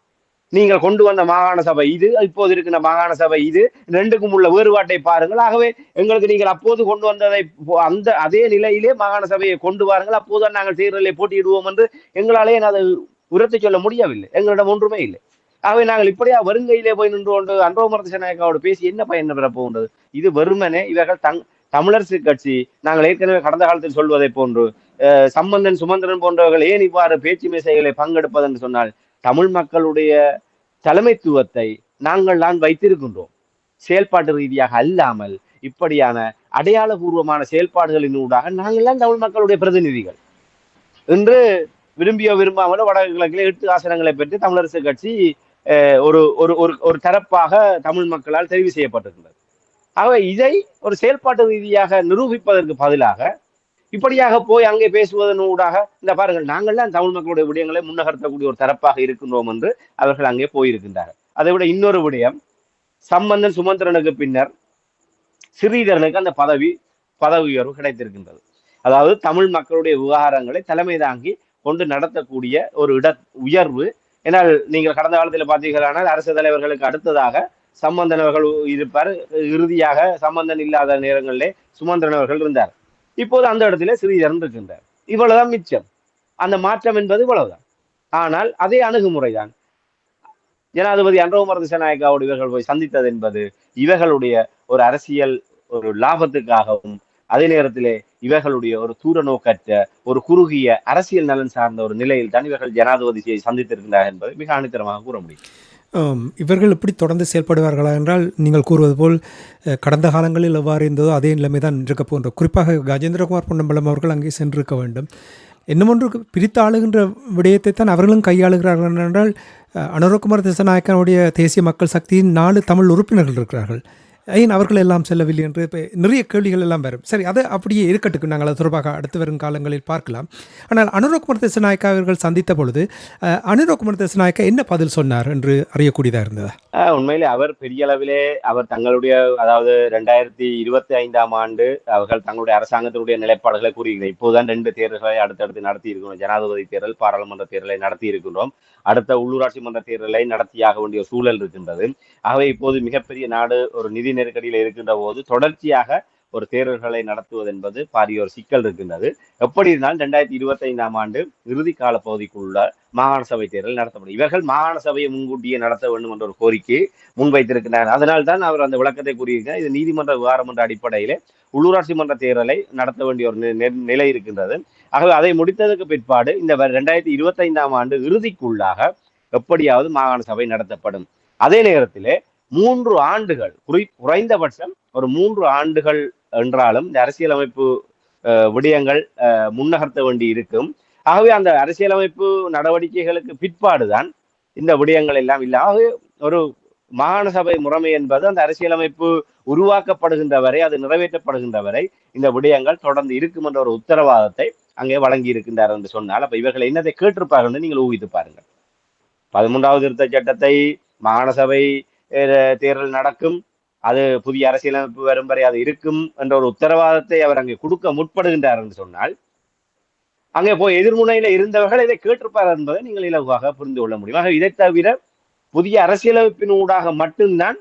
நீங்கள் கொண்டு வந்த மாகாண சபை இது, இப்போது இருக்கின்ற மாகாண சபை இது, ரெண்டுக்கும் உள்ள வேறுபாட்டை பாருங்கள். ஆகவே எங்களுக்கு நீங்கள் அப்போது கொண்டு வந்ததை அதே நிலையிலே மாகாண சபையை கொண்டு வாருங்கள், அப்போதுதான் நாங்கள் தேர்தலில் போட்டியிடுவோம் என்று எங்களாலே அதை உரத்தை சொல்ல முடியவில்லை. எங்களிடம் ஒன்றுமே இல்லை. ஆகவே நாங்கள் இப்படியா வருங்கையிலே போய் நின்று கொண்டு அன்றோமர் திசாநாயக்காவோடு பேசி என்ன பயன் பெற போகின்றது? இது வெறுமனே இவர்கள் தமிழரசு கட்சி நாங்கள் ஏற்கனவே கடந்த காலத்தில் சொல்வதை போன்று சம்பந்தன் சுமந்திரன் போன்றவர்கள் ஏன் இவ்வாறு பேச்சு மேசைகளை பங்கெடுப்பது என்று சொன்னால் தமிழ் மக்களுடைய தலைமைத்துவத்தை நாங்கள் தான் வைத்திருக்கின்றோம். செயல்பாட்டு ரீதியாக அல்லாமல் இப்படியான அடையாளபூர்வமான செயல்பாடுகளின் ஊடாக நாங்கள் தான் தமிழ் மக்களுடைய பிரதிநிதிகள். இன்று விரும்பியோ விரும்பாமலோ வடகிழக்கிலே 8 ஆசனங்களை பெற்று தமிழரசு கட்சி ஒரு தரப்பாக தமிழ் மக்களால் தெரிவு செய்யப்பட்டிருக்கிறது. ஆகவே இதை ஒரு செயல்பாட்டு ரீதியாக நிரூபிப்பதற்கு பதிலாக இப்படியாக போய் அங்கே பேசுவதன் ஊடாக இந்த பாருங்கள் நாங்கள் தான் தமிழ் மக்களுடைய விடயங்களை முன்னகர்த்தக்கூடிய ஒரு தரப்பாக இருக்கின்றோம் என்று அவர்கள் அங்கே போயிருக்கின்றார்கள். அதை விட இன்னொரு விடயம், சம்பந்தன் சுமந்திரனுக்கு பின்னர் ஸ்ரீதரனுக்கு அந்த பதவி உயர்வு கிடைத்திருக்கின்றது. அதாவது தமிழ் மக்களுடைய விவகாரங்களை தலைமை தாங்கி கொண்டு நடத்தக்கூடிய ஒரு உயர்வு. ஏன்னால் நீங்கள் கடந்த காலத்தில் பார்த்தீர்களானால் அரசு தலைவர்களுக்கு அடுத்ததாக சம்பந்தன் அவர்கள் இருப்பார். இறுதியாக சம்பந்தன் இல்லாத நேரங்களிலே சுமந்திரன் அவர்கள் இருந்தார். இப்போது அந்த இடத்துல ஸ்ரீதரன் இருக்கின்றார். இவ்வளவுதான் மிச்சம். அந்த மாற்றம் என்பது இவ்வளவுதான். ஆனால் அதே அணுகுமுறைதான் ஜனாதிபதி அன்றகுமார திசாநாயக்காவோடு இவர்கள் போய் சந்தித்தது என்பது இவர்களுடைய ஒரு அரசியல் ஒரு லாபத்துக்காகவும் அதே நேரத்திலே இவர்களுடைய ஒரு தூர நோக்கற்ற ஒரு குறுகிய அரசியல் நலன் சார்ந்த ஒரு நிலையில் தான் இவர்கள் ஜனாதிபதியை சந்தித்திருக்கிறார் என்பதை மிக ஆணித்தரமாக கூற முடியும். இவர்கள் எப்படி தொடர்ந்து செயல்படுவார்களா என்றால் நீங்கள் கூறுவது போல் கடந்த காலங்களில் எவ்வாறு இருந்ததோ அதே நிலைமை தான் இருக்க போன்ற, குறிப்பாக கஜேந்திரகுமார் பொன்னம்பலம் அவர்கள் அங்கே சென்றிருக்க வேண்டும். இன்னமொன்று பிரித்து ஆளுகின்ற விடயத்தை தான் அவர்களும் கையாளுகிறார்கள் என்றால் அனுரகுமார் திசாநாயக்கனுடைய தேசிய மக்கள் சக்தியின் 4 தமிழ் உறுப்பினர்கள் இருக்கிறார்கள். ஏன் அவர்கள் எல்லாம் செல்லவில்லை என்று இப்போ நிறைய கேள்விகள் எல்லாம் வரும். சரி, அதை அப்படியே இருக்கட்டும். நாங்கள் அது தொடர்பாக அடுத்து வரும் காலங்களில் பார்க்கலாம். ஆனால் அனுரகுமார திசாநாயக்கா அவர்கள் சந்தித்த பொழுது அனுரகுமார திசாநாயக்கா என்ன பதில் சொன்னார் என்று அறியக்கூடியதாக இருந்ததா? உண்மையிலே அவர் பெரிய அளவிலே அவர் தங்களுடைய அதாவது 2025ஆம் ஆண்டு அவர்கள் தங்களுடைய அரசாங்கத்தினுடைய நிலைப்பாடுகளை கூறுகிறார். இப்போதுதான் 2 தேர்தல்களை அடுத்தடுத்து நடத்தி இருக்கிறோம். ஜனாதிபதி தேர்தல், பாராளுமன்ற தேர்தலை நடத்தி இருக்கின்றோம். அடுத்த உள்ளூராட்சி மன்ற தேர்தலை நடத்தியாக வேண்டிய சூழல் இருக்கின்றது. ஆகவே இப்போது மிகப்பெரிய நாடு ஒரு நிதி நெருக்கடியில் இருக்கின்ற போது தொடர்ச்சியாக ஒரு தேர்தல்களை நடத்துவது என்பது பாரிய ஒரு சிக்கல் இருக்கின்றது. எப்படி இருந்தாலும் 2025ஆம் ஆண்டு இறுதி கால பகுதிக்குள்ள மாகாண சபை தேர்தல் நடத்தப்படும். இவர்கள் மாகாண சபையை முன்கூட்டியே நடத்த வேண்டும் என்ற ஒரு கோரிக்கை முன்வைத்திருக்கிறார். அதனால்தான் அவர் அந்த விளக்கத்தை கூறியிருக்கிறார். இது நீதிமன்ற விவகாரம் என்ற அடிப்படையிலே உள்ளூராட்சி மன்ற தேர்தலை நடத்த வேண்டிய ஒரு நிலை இருக்கின்றது. ஆகவே அதை முடித்ததற்கு பிற்பாடு இந்த 2025ஆம் ஆண்டு இறுதிக்குள்ளாக எப்படியாவது மாகாண சபை நடத்தப்படும். அதே நேரத்திலே 3 ஆண்டுகள் குறைந்தபட்சம் ஒரு 3 ஆண்டுகள் என்றாலும் இந்த அரசியலமைப்பு விடயங்கள் முன்னகர்த்த வேண்டி இருக்கும். ஆகவே அந்த அரசியலமைப்பு நடவடிக்கைகளுக்கு பிற்பாடுதான் இந்த விடயங்கள் எல்லாம் இல்லாத ஒரு மாகாண சபை முறைமை என்பது அந்த அரசியலமைப்பு உருவாக்கப்படுகின்ற வரை, அது நிறைவேற்றப்படுகின்ற வரை இந்த விடயங்கள் தொடர்ந்து இருக்கும் என்ற ஒரு உத்தரவாதத்தை அங்கே வழங்கி இருக்கின்றார் என்று சொன்னால், அப்ப இவர்கள் என்னதை கேட்டிருப்பார்கள் என்று நீங்கள் ஊகித்து பாருங்கள். 13வது திருத்த சட்டத்தை மாகாண சபை தேர்தல் நடக்கும், அது புதிய அரசியலமைப்பு வரும் வரை அது இருக்கும் என்ற ஒரு உத்தரவாதத்தை அவர் அங்கே கொடுக்க முற்படுகின்றார் என்று சொன்னால், அங்கே போய் எதிர்முனையில இருந்தவர்கள் இதை கேட்டிருப்பார் என்பதை நீங்கள் இலகுவாக புரிந்து கொள்ள முடியும். இதை தவிர புதிய அரசியலமைப்பின் ஊடாக மட்டும்தான்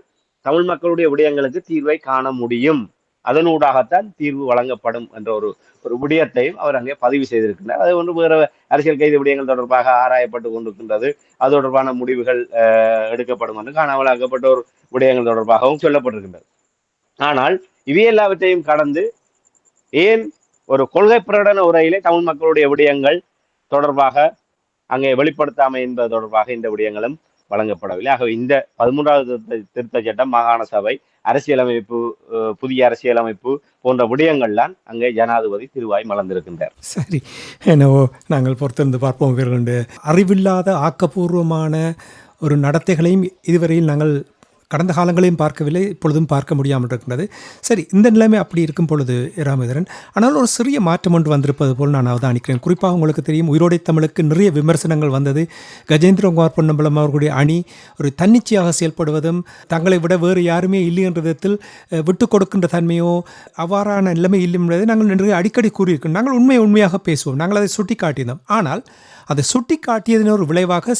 தமிழ் மக்களுடைய விடயங்களுக்கு தீர்வை காண முடியும். அதனூடாகத்தான் தீர்வு வழங்கப்படும் என்ற ஒரு விடயத்தையும் அவர் அங்கே பதிவு செய்திருக்கின்றார். அது ஒன்று வேறு அரசியல் கைது விடயங்கள் தொடர்பாக ஆராயப்பட்டு கொண்டிருக்கின்றது. அது தொடர்பான முடிவுகள் எடுக்கப்படும் என்று காணாமலாக்கப்பட்ட ஒரு விடயங்கள் தொடர்பாகவும் சொல்லப்பட்டிருக்கின்றது. ஆனால் இவையெல்லாவற்றையும் கடந்து ஏன் ஒரு கொள்கை பிரகடன உரையிலே தமிழ் மக்களுடைய விடயங்கள் தொடர்பாக அங்கே வெளிப்படுத்தாமை என்பது தொடர்பாக இந்த விடயங்களும் வழங்கப்படவில்லை. ஆகவே இந்த 13வது திருத்த சட்டம், மாகாண சபை, அரசியலமைப்பு, புதிய அரசியலமைப்பு போன்ற விடயங்கள்லாம் அங்கே ஜனாதிபதி திருவாய் மலர்ந்திருக்கின்றார். சரி, என்னவோ நாங்கள் பொறுத்திருந்து பார்ப்போம். இவர்களுடைய அறிவில்லாத ஆக்கப்பூர்வமான ஒரு நடத்தைகளையும் இதுவரையில் நாங்கள் கடந்த காலங்களையும் பார்க்கவில்லை, இப்பொழுதும் பார்க்க முடியாமல் இருக்கின்றது. சரி, இந்த நிலைமை அப்படி இருக்கும் பொழுது ராமேந்திரன், ஆனால் ஒரு சிறிய மாற்றம் ஒன்று வந்திருப்பது போல் நான் அவதானிக்கிறேன். குறிப்பாக உங்களுக்கு தெரியும், உயிரோடை தமிழுக்கு நிறைய விமர்சனங்கள் வந்தது. கஜேந்திரகுமார் பொன்னம்பலம் அவர்களுடைய அணி ஒரு தன்னிச்சையாக செயல்படுவதும், தங்களை விட வேறு யாருமே இல்லை என்ற விதத்தில் விட்டு கொடுக்கின்ற தன்மையோ அவ்வாறான நிலைமை இல்லை என்பதை நாங்கள் நிறைய அடிக்கடி கூறியிருக்கோம். நாங்கள் உண்மையாக பேசுவோம், நாங்கள் அதை சுட்டி காட்டினோம். ஆனால் அதை சுட்டி காட்டியதின் ஒரு விளைவாக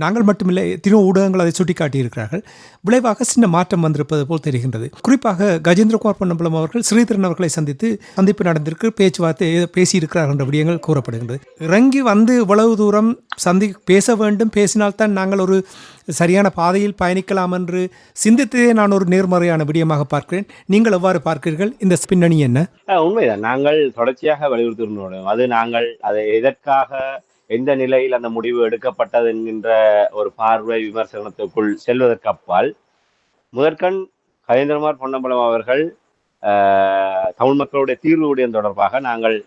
நாங்கள் மட்டுமில்லை, எத்தனையோ ஊடகங்கள் அதை சுட்டி காட்டியிருக்கிறார்கள். விளைவாக சின்ன மாற்றம் வந்திருப்பது போல் தெரிகின்றது. குறிப்பாக கஜேந்திரகுமார் பொன்னம்பலம் அவர்கள் ஸ்ரீதரன் அவர்களை சந்திப்பு நடந்திருக்கு, பேச்சுவார்த்தை பேசியிருக்கிறார் என்ற விடயங்கள் கூறப்படுகின்றது. இறங்கி வந்து இவ்வளவு தூரம் பேச வேண்டும், பேசினால்தான் நாங்கள் ஒரு சரியான பாதையில் பயணிக்கலாம் என்று சிந்தித்ததே நான் ஒரு நேர்மறையான விடயமாக பார்க்கிறேன். நீங்கள் எவ்வாறு பார்க்கிறீர்கள்? இந்த பின்னணி என்ன? உண்மைதான், நாங்கள் தொடர்ச்சியாக வலியுறுத்தினோம். அது நாங்கள் அதை எதற்காக, எந்த நிலையில் அந்த முடிவு எடுக்கப்பட்டது என்கின்ற ஒரு பார்வை விமர்சனத்துக்குள் செல்வதற்கு அப்பால், முதற்கண் கஜேந்திரகுமார் பொன்னம்பலம் அவர்கள் தமிழ் மக்களுடைய தீர்வு விடயம் தொடர்பாக நாங்கள்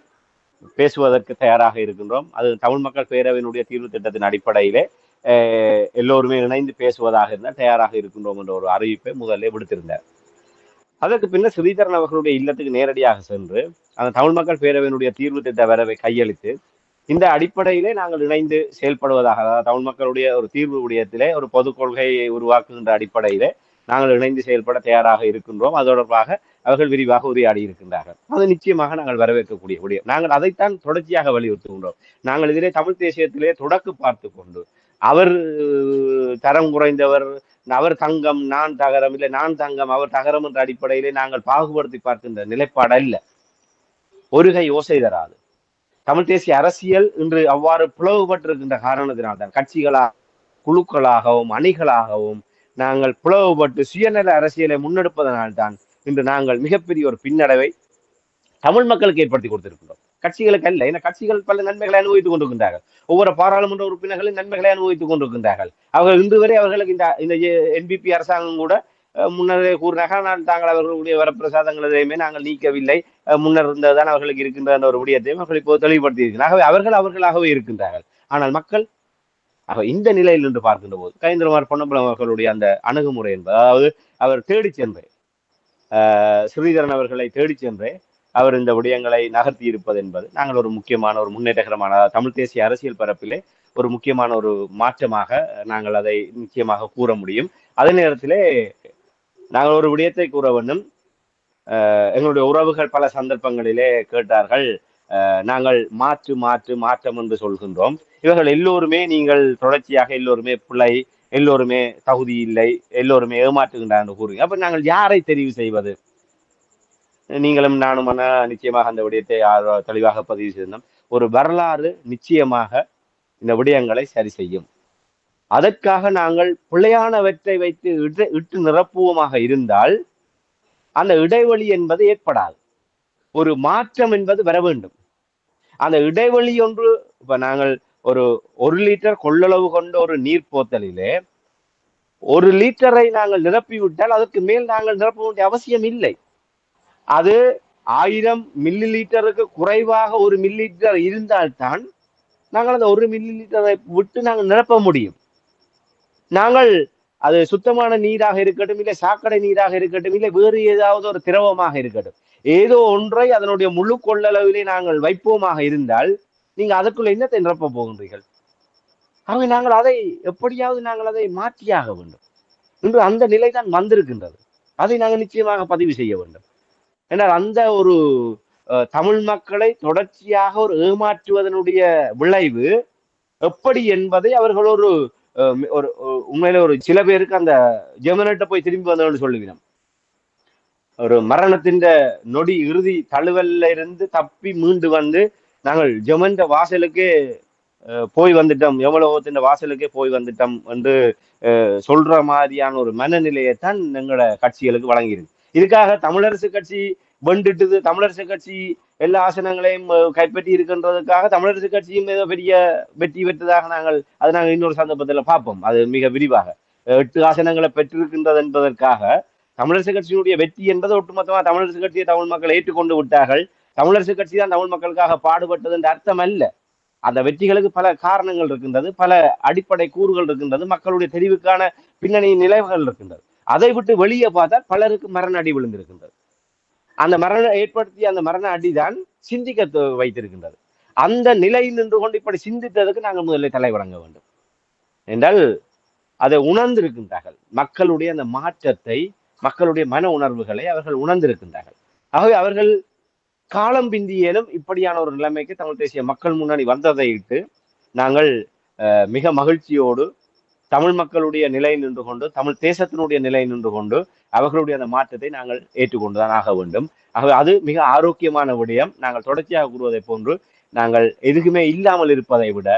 பேசுவதற்கு தயாராக இருக்கின்றோம். அது தமிழ் மக்கள் பேரவையினுடைய தீர்வு திட்டத்தின் அடிப்படையிலே எல்லோருமே இணைந்து பேசுவதாக இருந்தால் தயாராக இருக்கின்றோம் என்ற ஒரு அறிவிப்பை முதலே விடுத்திருந்தார். அதற்கு பின்னர் ஸ்ரீதரன் அவர்களுடைய இல்லத்துக்கு நேரடியாக சென்று அந்த தமிழ் மக்கள் பேரவையினுடைய தீர்வு திட்ட வரவை கையளித்து, இந்த அடிப்படையிலே நாங்கள் இணைந்து செயல்படுவதாக, தமிழ் மக்களுடைய ஒரு தீர்வு விடயத்திலே ஒரு பொது கொள்கையை உருவாக்குகின்ற அடிப்படையிலே நாங்கள் இணைந்து செயல்பட தயாராக இருக்கின்றோம். அது தொடர்பாக அவர்கள் விரிவாக உரையாடி இருக்கின்றார்கள். அது நிச்சயமாக நாங்கள் வரவேற்கக்கூடிய விடயம். நாங்கள் அதைத்தான் தொடர்ச்சியாக வலியுறுத்துகின்றோம். நாங்கள் இதிலே தமிழ் தேசியத்திலே தொடக்கு பார்த்து கொண்டு அவர் தரம் குறைந்தவர், அவர் தங்கம் நான் தகரம், இல்லை நான் தங்கம் அவர் தகரம் என்ற அடிப்படையிலே நாங்கள் பாகுபடுத்தி பார்க்கின்ற நிலைப்பாடு அல்ல. ஒரு கை ஓசை தராது. தமிழ் தேசிய அரசியல் இன்று அவ்வாறு பிளவுபட்டிருக்கின்ற காரணத்தினால்தான் கட்சிகளாக, குழுக்களாகவும், அணிகளாகவும் நாங்கள் பிளவுபட்டு சுயநல அரசியலை முன்னெடுப்பதனால்தான் இன்று நாங்கள் மிகப்பெரிய ஒரு பின்னடைவை தமிழ் மக்களுக்கு ஏற்படுத்தி கொடுத்திருக்கின்றோம். கட்சிகளுக்கு அல்ல. ஏன்னா கட்சிகள் பல நன்மைகளை அனுபவித்துக் கொண்டிருக்கின்றார்கள். ஒவ்வொரு பாராளுமன்ற உறுப்பினர்களும் நன்மைகளை அனுபவித்துக் கொண்டிருக்கின்றார்கள். அவர்கள் இன்று வரை அவர்களுக்கு இந்த என்பிபி அரசாங்கம் கூட முன்னரே கூறினார்கள், தாங்கள் அவர்களுடைய வரப்பிரசாதங்கள் எதையுமே நாங்கள் நீக்கவில்லை, முன்னர் இருந்ததுதான் அவர்களுக்கு இருக்கின்ற ஒரு விடயத்தையும் அவர்கள் இப்போது தெளிவுபடுத்தி இருக்கிறார்கள். ஆகவே அவர்களாகவே இருக்கின்றார்கள். ஆனால் மக்கள் இந்த நிலையில் என்று பார்க்கின்ற போது கஜேந்திரகுமார் பொன்னம்பலம் அவர்களுடைய அந்த அணுகுமுறை என்பது, அதாவது அவர் தேடி சென்று ஸ்ரீதரன் அவர்களை தேடிச் சென்றே அவர் இந்த விடயங்களை நகர்த்தி இருப்பது என்பது நாங்கள் ஒரு முக்கியமான ஒரு முன்னேற்றகரமான தமிழ் தேசிய அரசியல் பரப்பிலே ஒரு முக்கியமான ஒரு மாற்றமாக நாங்கள் அதை நிச்சயமாக கூற முடியும். அதே நேரத்திலே நாங்கள் ஒரு விடயத்தை கூற வேண்டும். எங்களுடைய உறவுகள் பல சந்தர்ப்பங்களிலே கேட்டார்கள், நாங்கள் மாற்று மாற்று மாற்றம் என்று சொல்கின்றோம். இவர்கள் எல்லோருமே நீங்கள் தொடர்ச்சியாக எல்லோருமே பிள்ளை, எல்லோருமே தகுதி இல்லை, எல்லோருமே ஏமாற்றுகின்றார் கூறுங்க. அப்ப நாங்கள் யாரை தெரிவு செய்வது? நீங்களும் நானும் நிச்சயமாக அந்த விடயத்தை தெளிவாக பதிவு செய்தோம். ஒரு வரலாறு நிச்சயமாக இந்த விடயங்களை சரி செய்யும். அதற்காக நாங்கள் பிழையானவற்றை வைத்து இட்டு நிரப்புவோமாக இருந்தால் அந்த இடைவெளி என்பது ஏற்படாது. ஒரு மாற்றம் என்பது வர வேண்டும். அந்த இடைவெளி ஒன்று, இப்ப நாங்கள் ஒரு லிட்டர் கொள்ளளவு கொண்ட ஒரு நீர் போத்தலிலே 1 லிட்டரை நாங்கள் நிரப்பிவிட்டால் அதற்கு மேல் நாங்கள் நிரப்ப வேண்டிய அவசியம் இல்லை. அது 1000 மில்லி லிட்டருக்கு குறைவாக 1 மில்லி லிட்டர் இருந்தால்தான் நாங்கள் அந்த 1 மில்லி லிட்டரை விட்டு நாங்கள் நிரப்ப முடியும். நாங்கள் அது சுத்தமான நீராக இருக்கட்டும், இல்லை சாக்கடை நீராக இருக்கட்டும், இல்லை வேறு ஏதாவது ஒரு திரவமாக இருக்கட்டும், ஏதோ ஒன்றை அதனுடைய முழு கொள்ளளவிலே நாங்கள் வைப்போமாக இருந்தால் நீங்க அதுக்குள்ள என்னத்தை நிரப்ப போகின்றீர்கள்? ஆகவே நாங்கள் அதை எப்படியாவது நாங்கள் அதை மாற்றியாக வேண்டும். இன்று அந்த நிலை தான் வந்திருக்கின்றது. அதை நாங்கள் நிச்சயமாக பதிவு செய்ய வேண்டும். என்றால் அந்த ஒரு தமிழ் மக்களை தொடர்ச்சியாக ஒரு ஏமாற்றுவதனுடைய விளைவு எப்படி என்பதை அவர்கள் ஒரு உண்மையில ஒரு சில பேருக்கு அந்த ஜெர்மனிட்ட போய் திரும்பி வந்தோம்னு சொல்லுகிறோம். ஒரு மரணத்தின் நொடி இறுதி தழுவல்ல இருந்து தப்பி மீண்டு வந்து நாங்கள் ஜெர்மன் வாசலுக்கே போய் வந்துட்டோம், எவ்வளவுத்தின் வாசலுக்கே போய் வந்துட்டோம் என்று சொல்ற மாதிரியான ஒரு மனநிலையைத்தான் எங்களோட கட்சிகளுக்கு வழங்கியிருக்கு. இதுக்காக தமிழரசு கட்சி வெண்டுட்டுது, தமிழரசு கட்சி எல்லா ஆசனங்களையும் கைப்பற்றி இருக்கின்றதுக்காக தமிழரசு கட்சியும் ஏதோ பெரிய வெற்றி பெற்றதாக நாங்கள் இன்னொரு சந்தர்ப்பத்தில் பார்ப்போம். அது மிக விரிவாக 8 ஆசனங்களை பெற்றிருக்கின்றது என்பதற்காக தமிழரசு கட்சியினுடைய வெற்றி என்பது ஒட்டுமொத்தமாக தமிழரசு கட்சியை தமிழ் மக்கள் ஏற்றுக்கொண்டு விட்டார்கள், தமிழரசு கட்சி தான் தமிழ் மக்களுக்காக பாடுபட்டது என்ற அர்த்தம் அல்ல. அந்த வெற்றிகளுக்கு பல காரணங்கள் இருக்கின்றது, பல அடிப்படை கூறுகள் இருக்கின்றது, மக்களுடைய தெரிவுக்கான பின்னணி நிலைவுகள் இருக்கின்றது. அதை விட்டு வெளியே பார்த்தால் பலருக்கு மரண அடி விழுந்திருக்கின்றது. அந்த ஏற்படுத்திய அந்த மரண அடிதான் சிந்திக்க வைத்திருக்கின்றது. அந்த நிலையில் நின்று கொண்டு இப்படி சிந்தித்ததுக்கு நாங்கள் முதலில் தலை வணங்க வேண்டும். என்றால் அதை உணர்ந்திருக்கின்றார்கள். மக்களுடைய அந்த மாற்றத்தை, மக்களுடைய மன உணர்வுகளை அவர்கள் உணர்ந்திருக்கின்றார்கள். ஆகவே அவர்கள் காலம் பிந்தியேனும் இப்படியான ஒரு நிலைமைக்கு தமிழ் தேசிய மக்கள் முன்னணி வந்ததை இட்டு நாங்கள் மிக மகிழ்ச்சியோடு தமிழ் மக்களுடைய நிலை நின்று கொண்டு, தமிழ் தேசத்தினுடைய நிலை நின்று கொண்டு அவர்களுடைய அந்த மாற்றத்தை நாங்கள் ஏற்றுக்கொண்டுதான் ஆக வேண்டும். ஆகவே அது மிக ஆரோக்கியமான விடயம். நாங்கள் தொடர்ச்சியாக கூறுவதை போன்று நாங்கள் எதுக்குமே இல்லாமல் இருப்பதை விட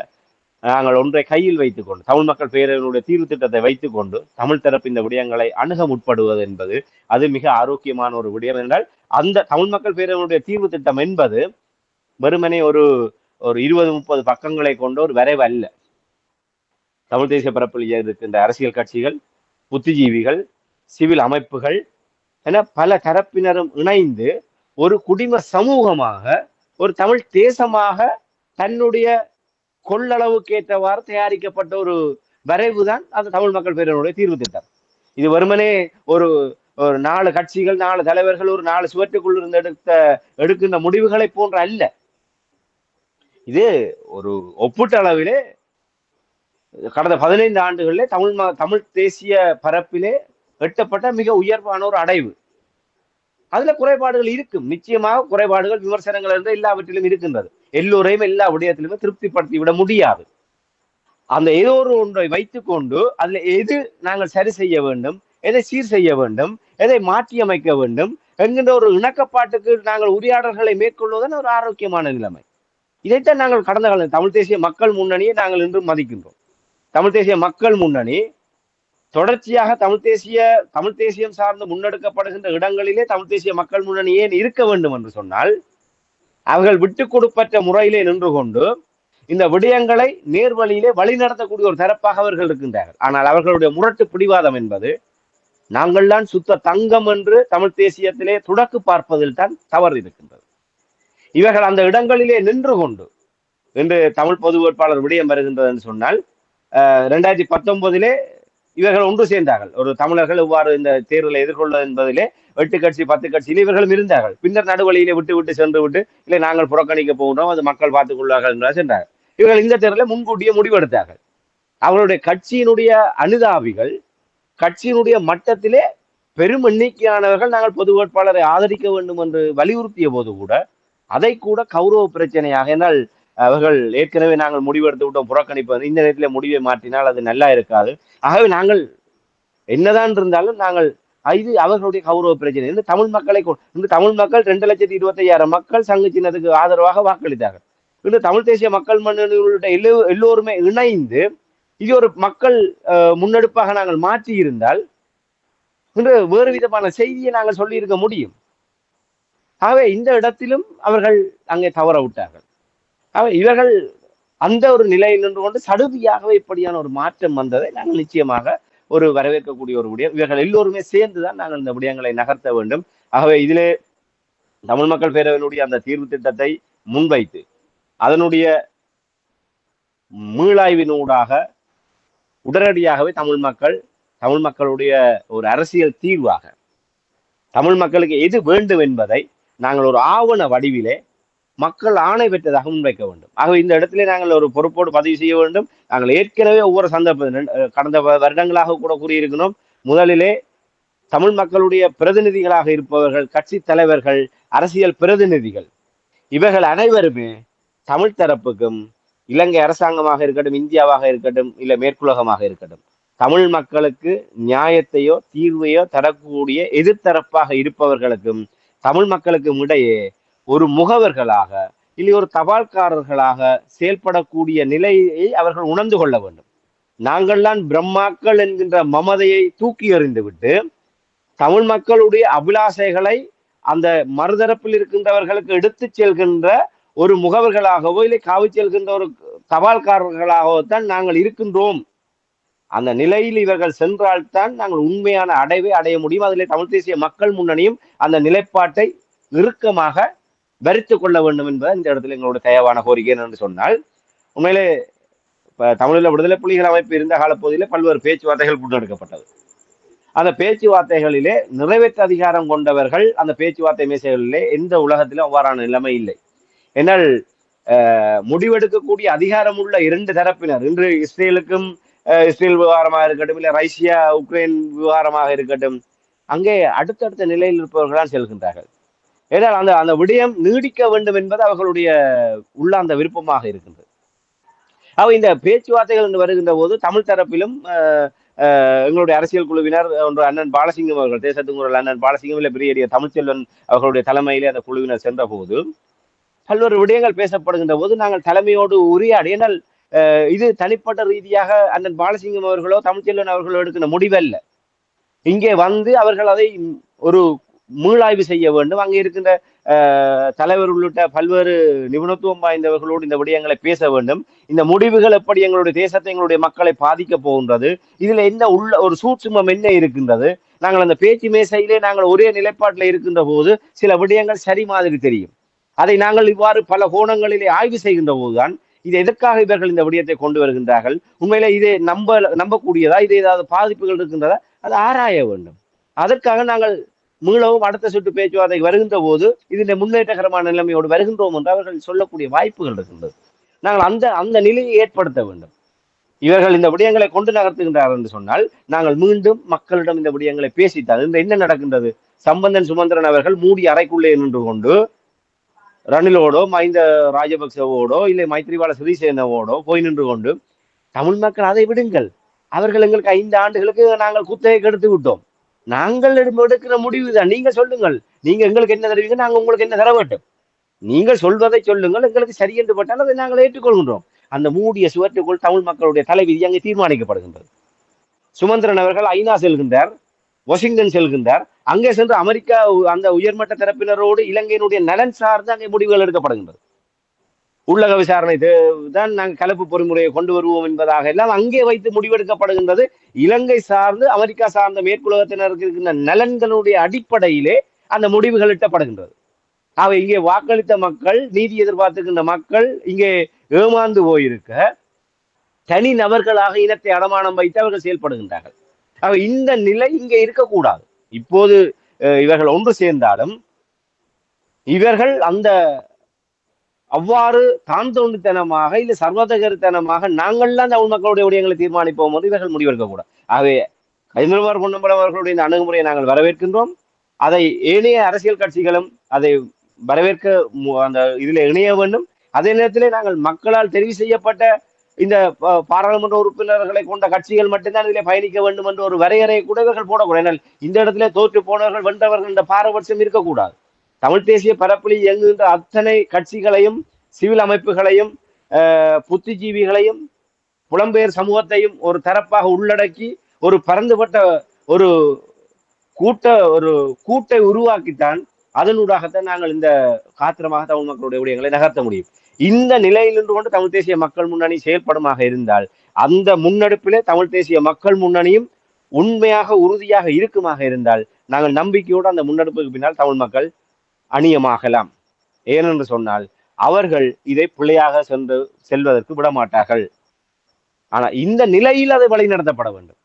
நாங்கள் ஒன்றை கையில் வைத்துக்கொண்டு, தமிழ் மக்கள் பேரவையினுடைய தீர்வு திட்டத்தை வைத்துக்கொண்டு தமிழ் தரப்பு இந்த விடயங்களை அணுக முற்படுவது என்பது அது மிக ஆரோக்கியமான ஒரு விடயம். என்றால் அந்த தமிழ் மக்கள் பேரவையினுடைய தீர்வு திட்டம் என்பது வெறுமனே ஒரு 20-30 பக்கங்களை கொண்ட ஒரு வரைவு அல்ல. தமிழ் தேசிய பரப்பில் இருக்கின்ற அரசியல் கட்சிகள், புத்திஜீவிகள், சிவில் அமைப்புகள் என பல தரப்பினரும் இணைந்து ஒரு குடிம சமூகமாக, ஒரு தமிழ் தேசமாக தன்னுடைய கொள்ளளவுக்கேற்றவாறு தயாரிக்கப்பட்ட ஒரு வரைவு தான் அந்த தமிழ் மக்கள் பேரவையினுடைய தீர்வு திட்டம். இது வெறுமனே ஒரு 4 கட்சிகள், 4 தலைவர்கள் ஒரு 4 சுவற்றுக்குள் இருந்து எடுக்கின்ற முடிவுகளை போன்ற அல்ல. இது ஒரு ஒப்பீட்டு அளவிலே கடந்த 15 ஆண்டுகளிலே தமிழ் தேசிய பரப்பிலே எட்டப்பட்ட மிக உயர்வான ஒரு அடைவு. அதுல குறைபாடுகள் இருக்கும், நிச்சயமாக குறைபாடுகள், விமர்சனங்கள் என்று எல்லாவற்றிலும் இருக்கின்றது. எல்லோரையும் எல்லா விடயத்திலுமே திருப்திப்படுத்தி விட முடியாது. அந்த ஏதோ ஒரு ஒன்றை வைத்துக்கொண்டு அதுல எது நாங்கள் சரி செய்ய வேண்டும், எதை சீர் செய்ய வேண்டும், எதை மாற்றி அமைக்க வேண்டும் என்கின்ற ஒரு இணக்கப்பாட்டுக்கு நாங்கள் உரையாடல்களை மேற்கொள்வதன் ஒரு ஆரோக்கியமான நிலைமை. இதைத்தான் நாங்கள் கடந்த காலம் தமிழ் தேசிய மக்கள் முன்னணியை நாங்கள் இன்றும் மதிக்கின்றோம். தமிழ் தேசிய மக்கள் முன்னணி தொடர்ச்சியாக தமிழ் தேசியம் சார்ந்து முன்னெடுக்கப்படுகின்ற இடங்களிலே தமிழ் தேசிய மக்கள் முன்னணி ஏன் இருக்க வேண்டும் என்று சொன்னால், அவர்கள் விட்டுக் கொடுப்பற்ற முறையிலே நின்று கொண்டு இந்த விடயங்களை நேர்வழியிலே வழிநடத்தக்கூடிய ஒரு தரப்பாக அவர்கள் இருக்கின்றார்கள். ஆனால் அவர்களுடைய முரட்டு பிடிவாதம் என்பது நாங்கள் தான் சுத்த தங்கம் என்று தமிழ் தேசியத்திலே துடக்கு பார்ப்பதில் தான் தவறு இருக்கின்றது. இவர்கள் அந்த இடங்களிலே நின்று கொண்டு இன்று தமிழ் பொது வேட்பாளர் விடயம் வருகின்றது என்று சொன்னால், 2019 இவர்கள் ஒன்று சேர்ந்தார்கள். ஒரு தமிழர்கள் எவ்வாறு இந்த தேர்தலை எதிர்கொள்வது என்பதிலே 8 கட்சி 10 கட்சியில் இவர்களும் இருந்தார்கள். பின்னர் நடுவழியிலே விட்டு விட்டு சென்று விட்டு இல்லை நாங்கள் புறக்கணிக்க போகின்றோம், அது மக்கள் பார்த்துக் கொள்வார்கள் என்று சென்றார்கள். இவர்கள் இந்த தேர்தலை முன்கூட்டியே முடிவெடுத்தார்கள். அவருடைய கட்சியினுடைய அனுதாபிகள் கட்சியினுடைய மட்டத்திலே பெரும் எண்ணிக்கையானவர்கள் நாங்கள் பொது வேட்பாளரை ஆதரிக்க வேண்டும் என்று வலியுறுத்திய போது கூட அதை கூட கௌரவ பிரச்சனையாக, என்னால் அவர்கள் ஏற்கனவே நாங்கள் முடிவெடுத்து விட்டோம் புறக்கணிப்பது, இந்த நேரத்தில் முடிவை மாற்றினால் அது நல்லா இருக்காது, ஆகவே நாங்கள் என்னதான் இருந்தாலும் நாங்கள் இது அவர்களுடைய கௌரவ பிரச்சனை. இந்த தமிழ் மக்களை இந்த தமிழ் மக்கள் 2,25,000 மக்கள் சங்கு சின்னத்துக்கு ஆதரவாக வாக்களித்தார்கள். இன்று தமிழ் தேசிய மக்கள் முன்னணியுடைய எல்லோருமே இணைந்து இது ஒரு மக்கள் முன்னெடுப்பாக நாங்கள் மாற்றி இருந்தால் இன்று வேறு விதமான செய்தியை நாங்கள் சொல்லியிருக்க முடியும். ஆகவே இந்த இடத்திலும் அவர்கள் அங்கே தவற விட்டார்கள். ஆகவே இவர்கள் அந்த ஒரு நிலையில் நின்று கொண்டு சடுதியாகவே இப்படியான ஒரு மாற்றம் வந்ததை நாங்கள் நிச்சயமாக ஒரு வரவேற்கக்கூடிய ஒரு விடயம். இவர்கள் எல்லோருமே சேர்ந்துதான் நாங்கள் இந்த விடயங்களை நகர்த்த வேண்டும். ஆகவே இதிலே தமிழ் மக்கள் பேரவையினுடைய அந்த தீர்வு திட்டத்தை முன்வைத்து அதனுடைய மீளாய்வினூடாக உடனடியாகவே தமிழ் மக்களுடைய ஒரு அரசியல் தீர்வாக தமிழ் மக்களுக்கு எது வேண்டும் என்பதை நாங்கள் ஒரு ஆவண வடிவிலே மக்கள் ஆணை பெற்றதாக முன்வைக்க வேண்டும். ஆகவே இந்த இடத்திலே நாங்கள் ஒரு பொறுப்போடு பதிவு செய்ய வேண்டும். நாங்கள் ஏற்கனவே ஒவ்வொரு கடந்த வருடங்களாக கூட கூறியிருக்கிறோம். முதலிலே தமிழ் மக்களுடைய பிரதிநிதிகளாக இருப்பவர்கள், கட்சி தலைவர்கள், அரசியல் பிரதிநிதிகள், இவர்கள் அனைவருமே தமிழ் தரப்புக்கும் இலங்கை அரசாங்கமாக இருக்கட்டும், இந்தியாவாக இருக்கட்டும், இல்லை மேற்குலகமாக இருக்கட்டும், தமிழ் மக்களுக்கு நியாயத்தையோ தீர்வையோ தரக்கூடிய எதிர்த்தரப்பாக இருப்பவர்களுக்கும் தமிழ் மக்களுக்கும் இடையே ஒரு முகவர்களாக இல்லை ஒரு தபால்காரர்களாக செயல்படக்கூடிய நிலையை அவர்கள் உணர்ந்து கொள்ள வேண்டும். நாங்கள்தான் பிரம்மாக்கள் என்கின்ற மமதையை தூக்கி எறிந்து விட்டு தமிழ் மக்களுடைய அபிலாசைகளை அந்த மறுதரப்பில் இருக்கின்றவர்களுக்கு எடுத்து செல்கின்ற ஒரு முகவர்களாகவோ இல்லை காவி செல்கின்ற ஒரு தபால்காரர்களாகவோ தான் நாங்கள் இருக்கின்றோம். அந்த நிலையில் இவர்கள் சென்றால்தான் நாங்கள் உண்மையான அடைவை அடைய முடியும். அதிலே தமிழ் தேசிய மக்கள் முன்னணியும் அந்த நிலைப்பாட்டை இறுக்கமாக வரித்து கொள்ள வேண்டும் என்பதை இந்த இடத்துல எங்களுடைய தயவான கோரிக்கை என்று சொன்னால், உண்மையிலே தமிழில் விடுதலை புலிகள் அமைப்பு இருந்த காலப்பகுதியிலே பல்வேறு பேச்சுவார்த்தைகள் முன்னெடுக்கப்பட்டது. அந்த பேச்சுவார்த்தைகளிலே நிறைவேற்ற அதிகாரம் கொண்டவர்கள் அந்த பேச்சுவார்த்தை மேசைகளிலே எந்த உலகத்திலும் அவ்வாறான நிலைமை இல்லை. என்னால் முடிவெடுக்கக்கூடிய அதிகாரம் உள்ள 2 தரப்பினர் இன்று இஸ்ரேல் விவகாரமாக இருக்கட்டும், இல்லை ரஷ்யா உக்ரைன் விவகாரமாக இருக்கட்டும், அங்கே அடுத்தடுத்த நிலையில் இருப்பவர்களால் செல்கின்றார்கள். ஏனால் அந்த விடயம் நீடிக்க வேண்டும் என்பது அவர்களுடைய உள்ளார்ந்த விருப்பமாக இருக்கின்றது. இந்த பேச்சுவார்த்தைகள் என்று வருகின்ற போது தமிழ் தரப்பிலும் எங்களுடைய அரசியல் குழுவினர் ஒன்று அண்ணன் பாலசிங்கம் அவர்கள், தேசத்துக்கு ஒரு அண்ணன் பாலசிங்கம் இல்லை பிரியடிய தமிழ்ச்செல்வன் அவர்களுடைய தலைமையிலே அந்த குழுவினர் சென்ற போது பல்வேறு விடயங்கள் பேசப்படுகின்ற போது நாங்கள் தலைமையோடு உரையாடி, ஏனால் இது தனிப்பட்ட ரீதியாக அண்ணன் பாலசிங்கம் அவர்களோ தமிழ்ச்செல்வன் அவர்களோ எடுக்கிற முடிவல்ல. இங்கே வந்து அவர்கள் அதை ஒரு மீளாய்வு செய்ய வேண்டும். அங்கே இருக்கின்ற தலைவர் உள்ளிட்ட பல்வேறு நிபுணத்துவம் வாய்ந்தவர்களோடு இந்த விடயங்களை பேச வேண்டும். இந்த முடிவுகள் எப்படி எங்களுடைய தேசத்தை எங்களுடைய மக்களை பாதிக்க போகின்றது, இதுல என்ன உள்ள ஒரு சூட்சுமம் என்ன இருக்கின்றது, நாங்கள் அந்த பேச்சு மேசையிலே நாங்கள் ஒரே நிலைப்பாட்டில் இருக்கின்ற போது சில விடயங்கள் சரி மாதிரி தெரியும். அதை நாங்கள் இவ்வாறு பல கோணங்களிலே ஆய்வு செய்கின்ற போதுதான் இது எதற்காக இவர்கள் இந்த விடயத்தை கொண்டு வருகின்றார்கள், உண்மையில இதை நம்பக்கூடியதா, இது ஏதாவது பாதிப்புகள் இருக்கின்றதா, அதை ஆராய வேண்டும். அதற்காக நாங்கள் மீளவும் அடுத்த சுற்று பேச்சுவார்த்தைக்கு வருகின்ற போது இதனை முன்னேற்றகரமான நிலைமையோடு வருகின்றோம் என்று அவர்கள் சொல்லக்கூடிய வாய்ப்புகள் இருக்கின்றது. நாங்கள் அந்த நிலையை ஏற்படுத்த வேண்டும். இவர்கள் இந்த விடயங்களை கொண்டு நகர்த்துகின்றார்கள் என்று சொன்னால் நாங்கள் மீண்டும் மக்களிடம் இந்த விடயங்களை பேசித்தால் இந்த என்ன நடக்கின்றது, சம்பந்தன் சுமந்திரன் அவர்கள் மூடி அறைக்குள்ளே நின்று கொண்டு ரணிலோடோ மஹிந்த ராஜபக்சவோடோ இல்லை மைத்ரிபால சிறிசேனவோடோ போய் நின்று கொண்டு தமிழ் மக்கள் அதை விடுங்கள், அவர்கள் எங்களுக்கு 5 ஆண்டுகளுக்கு நாங்கள் குத்தகை கெடுத்து விட்டோம், நாங்கள் எடுக்கிற முடிவு தான், நீங்க சொல்லுங்கள், நீங்க எங்களுக்கு என்ன தருவீங்க, நாங்கள் உங்களுக்கு என்ன தர வேண்டும், நீங்கள் சொல்வதை சொல்லுங்கள், எங்களுக்கு சரி என்று பட்டால் அதை நாங்கள் ஏற்றுக்கொள்கின்றோம். அந்த மூடிய சுவற்றுக்குள் தமிழ் மக்களுடைய தலைவிதி அங்கே தீர்மானிக்கப்படுகின்றது. சுமந்திரன் அவர்கள் ஐநா செல்கின்றார், வாஷிங்டன் செல்கின்றார், அங்கே சென்று அமெரிக்கா அந்த உயர்மட்ட தரப்பினரோடு இலங்கையினுடைய நலன் சார்ந்து அங்கே முடிவுகள் எடுக்கப்படுகின்றது. உள்ளக விசாரணை தான் நாங்கள் கலப்பு பொறிமுறையை கொண்டு வருவோம் என்பதாக எல்லாம் அங்கே வைத்து முடிவெடுக்கப்படுகின்றது. இலங்கை சார்ந்து அமெரிக்கா சார்ந்த மேற்குலகத்தினருக்கு இருக்கின்ற நலன்களுடைய அடிப்படையிலே அந்த முடிவுகள் எட்டப்படுகின்றது. அவை இங்கே வாக்களித்த மக்கள், நீதி எதிர்பார்த்துக்கின்ற மக்கள் இங்கே ஏமாந்து போயிருக்க தனி நபர்களாக இனத்தை அடமானம் வைத்து அவர்கள் செயல்படுகின்றார்கள். இந்த நிலை இங்கே இருக்கக்கூடாது. இப்போது இவர்கள் ஒன்று சேர்ந்தாலும் இவர்கள் அந்த அவ்வாறு தான் தோண்டித்தனமாக இல்ல சர்வதகரித்தனமாக நாங்கள்லாம் தமிழ் மக்களுடைய விடயங்களை தீர்மானிப்போம் போது இவர்கள் முடிவெடுக்க கூட. ஆகவே கஜேந்திரகுமார் பொன்னம்பலம் அவர்களுடைய இந்த அணுகுமுறையை நாங்கள் வரவேற்கின்றோம். அதை ஏனைய அரசியல் கட்சிகளும் அதை வரவேற்க அந்த இதுல இணைய வேண்டும். அதே நேரத்திலே நாங்கள் மக்களால் தெரிவு செய்யப்பட்ட இந்த பாராளுமன்ற உறுப்பினர்களை கொண்ட கட்சிகள் மட்டும்தான் இதில் பயணிக்க வேண்டும் என்ற ஒரு வரையறையை கூட இவர்கள் போடக்கூடாது. இந்த இடத்துல தோற்று போனவர்கள் வென்றவர்கள் என்ற பாரபட்சம் இருக்கக்கூடாது. தமிழ் தேசிய பரப்பில் இயங்குகின்ற அத்தனை கட்சிகளையும் சிவில் அமைப்புகளையும் புத்திஜீவிகளையும் புலம்பெயர் சமூகத்தையும் ஒரு தரப்பாக உள்ளடக்கி ஒரு பரந்துபட்ட ஒரு கூட்டை உருவாக்கித்தான் அதனூடாகத்தான் நாங்கள் இந்த காத்திரமாக தமிழ் மக்களுடைய விடயங்களை நகர்த்த முடியும். இந்த நிலையில் நின்று கொண்டு தமிழ் தேசிய மக்கள் முன்னணி செயல்படுமாக இருந்தால் அந்த முன்னெடுப்பிலே தமிழ் தேசிய மக்கள் முன்னணியும் உண்மையாக உறுதியாக இருக்குமாக இருந்தால் நாங்கள் நம்பிக்கையோடு அந்த முன்னெடுப்புக்கு பின்னால் தமிழ் மக்கள் அணியமாகலாம். ஏனென்று சொன்னால் அவர்கள் இதை பிள்ளையாக செல்வதற்கு விடமாட்டார்கள். ஆனா இந்த நிலையில் அது வழிநடத்தப்பட வேண்டும்.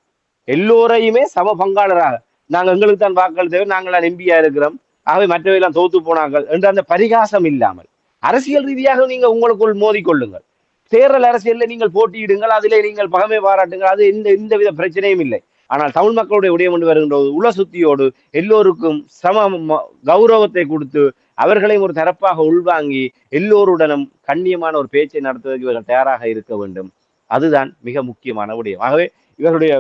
எல்லோரையுமே சம பங்காளராக நாங்கள் எங்களுக்கு தான் வாக்கள் தேவை, நாங்கள் எம்பியா இருக்கிறோம், ஆகவே மற்றவையெல்லாம் தோத்து போனார்கள் என்று அந்த பரிகாசம் இல்லாமல் அரசியல் ரீதியாக நீங்கள் உங்களுக்குள் மோதிக்கொள்ளுங்கள். தேர்தல் அரசியலில் நீங்கள் போட்டியிடுங்கள், அதிலே நீங்கள் பகமை பாராட்டுங்கள், அது எந்தவித பிரச்சனையும் இல்லை. ஆனால் தமிழ் மக்களுடைய விடயம் கொண்டு வருகின்ற உள சுத்தியோடு எல்லோருக்கும் சம கௌரவத்தை கொடுத்து அவர்களையும் ஒரு தரப்பாக உள்வாங்கி எல்லோருடனும் கண்ணியமான ஒரு பேச்சை நடத்துவதற்கு இவர்கள் தயாராக இருக்க வேண்டும். அதுதான் மிக முக்கியமான விடயம். ஆகவே இவருடைய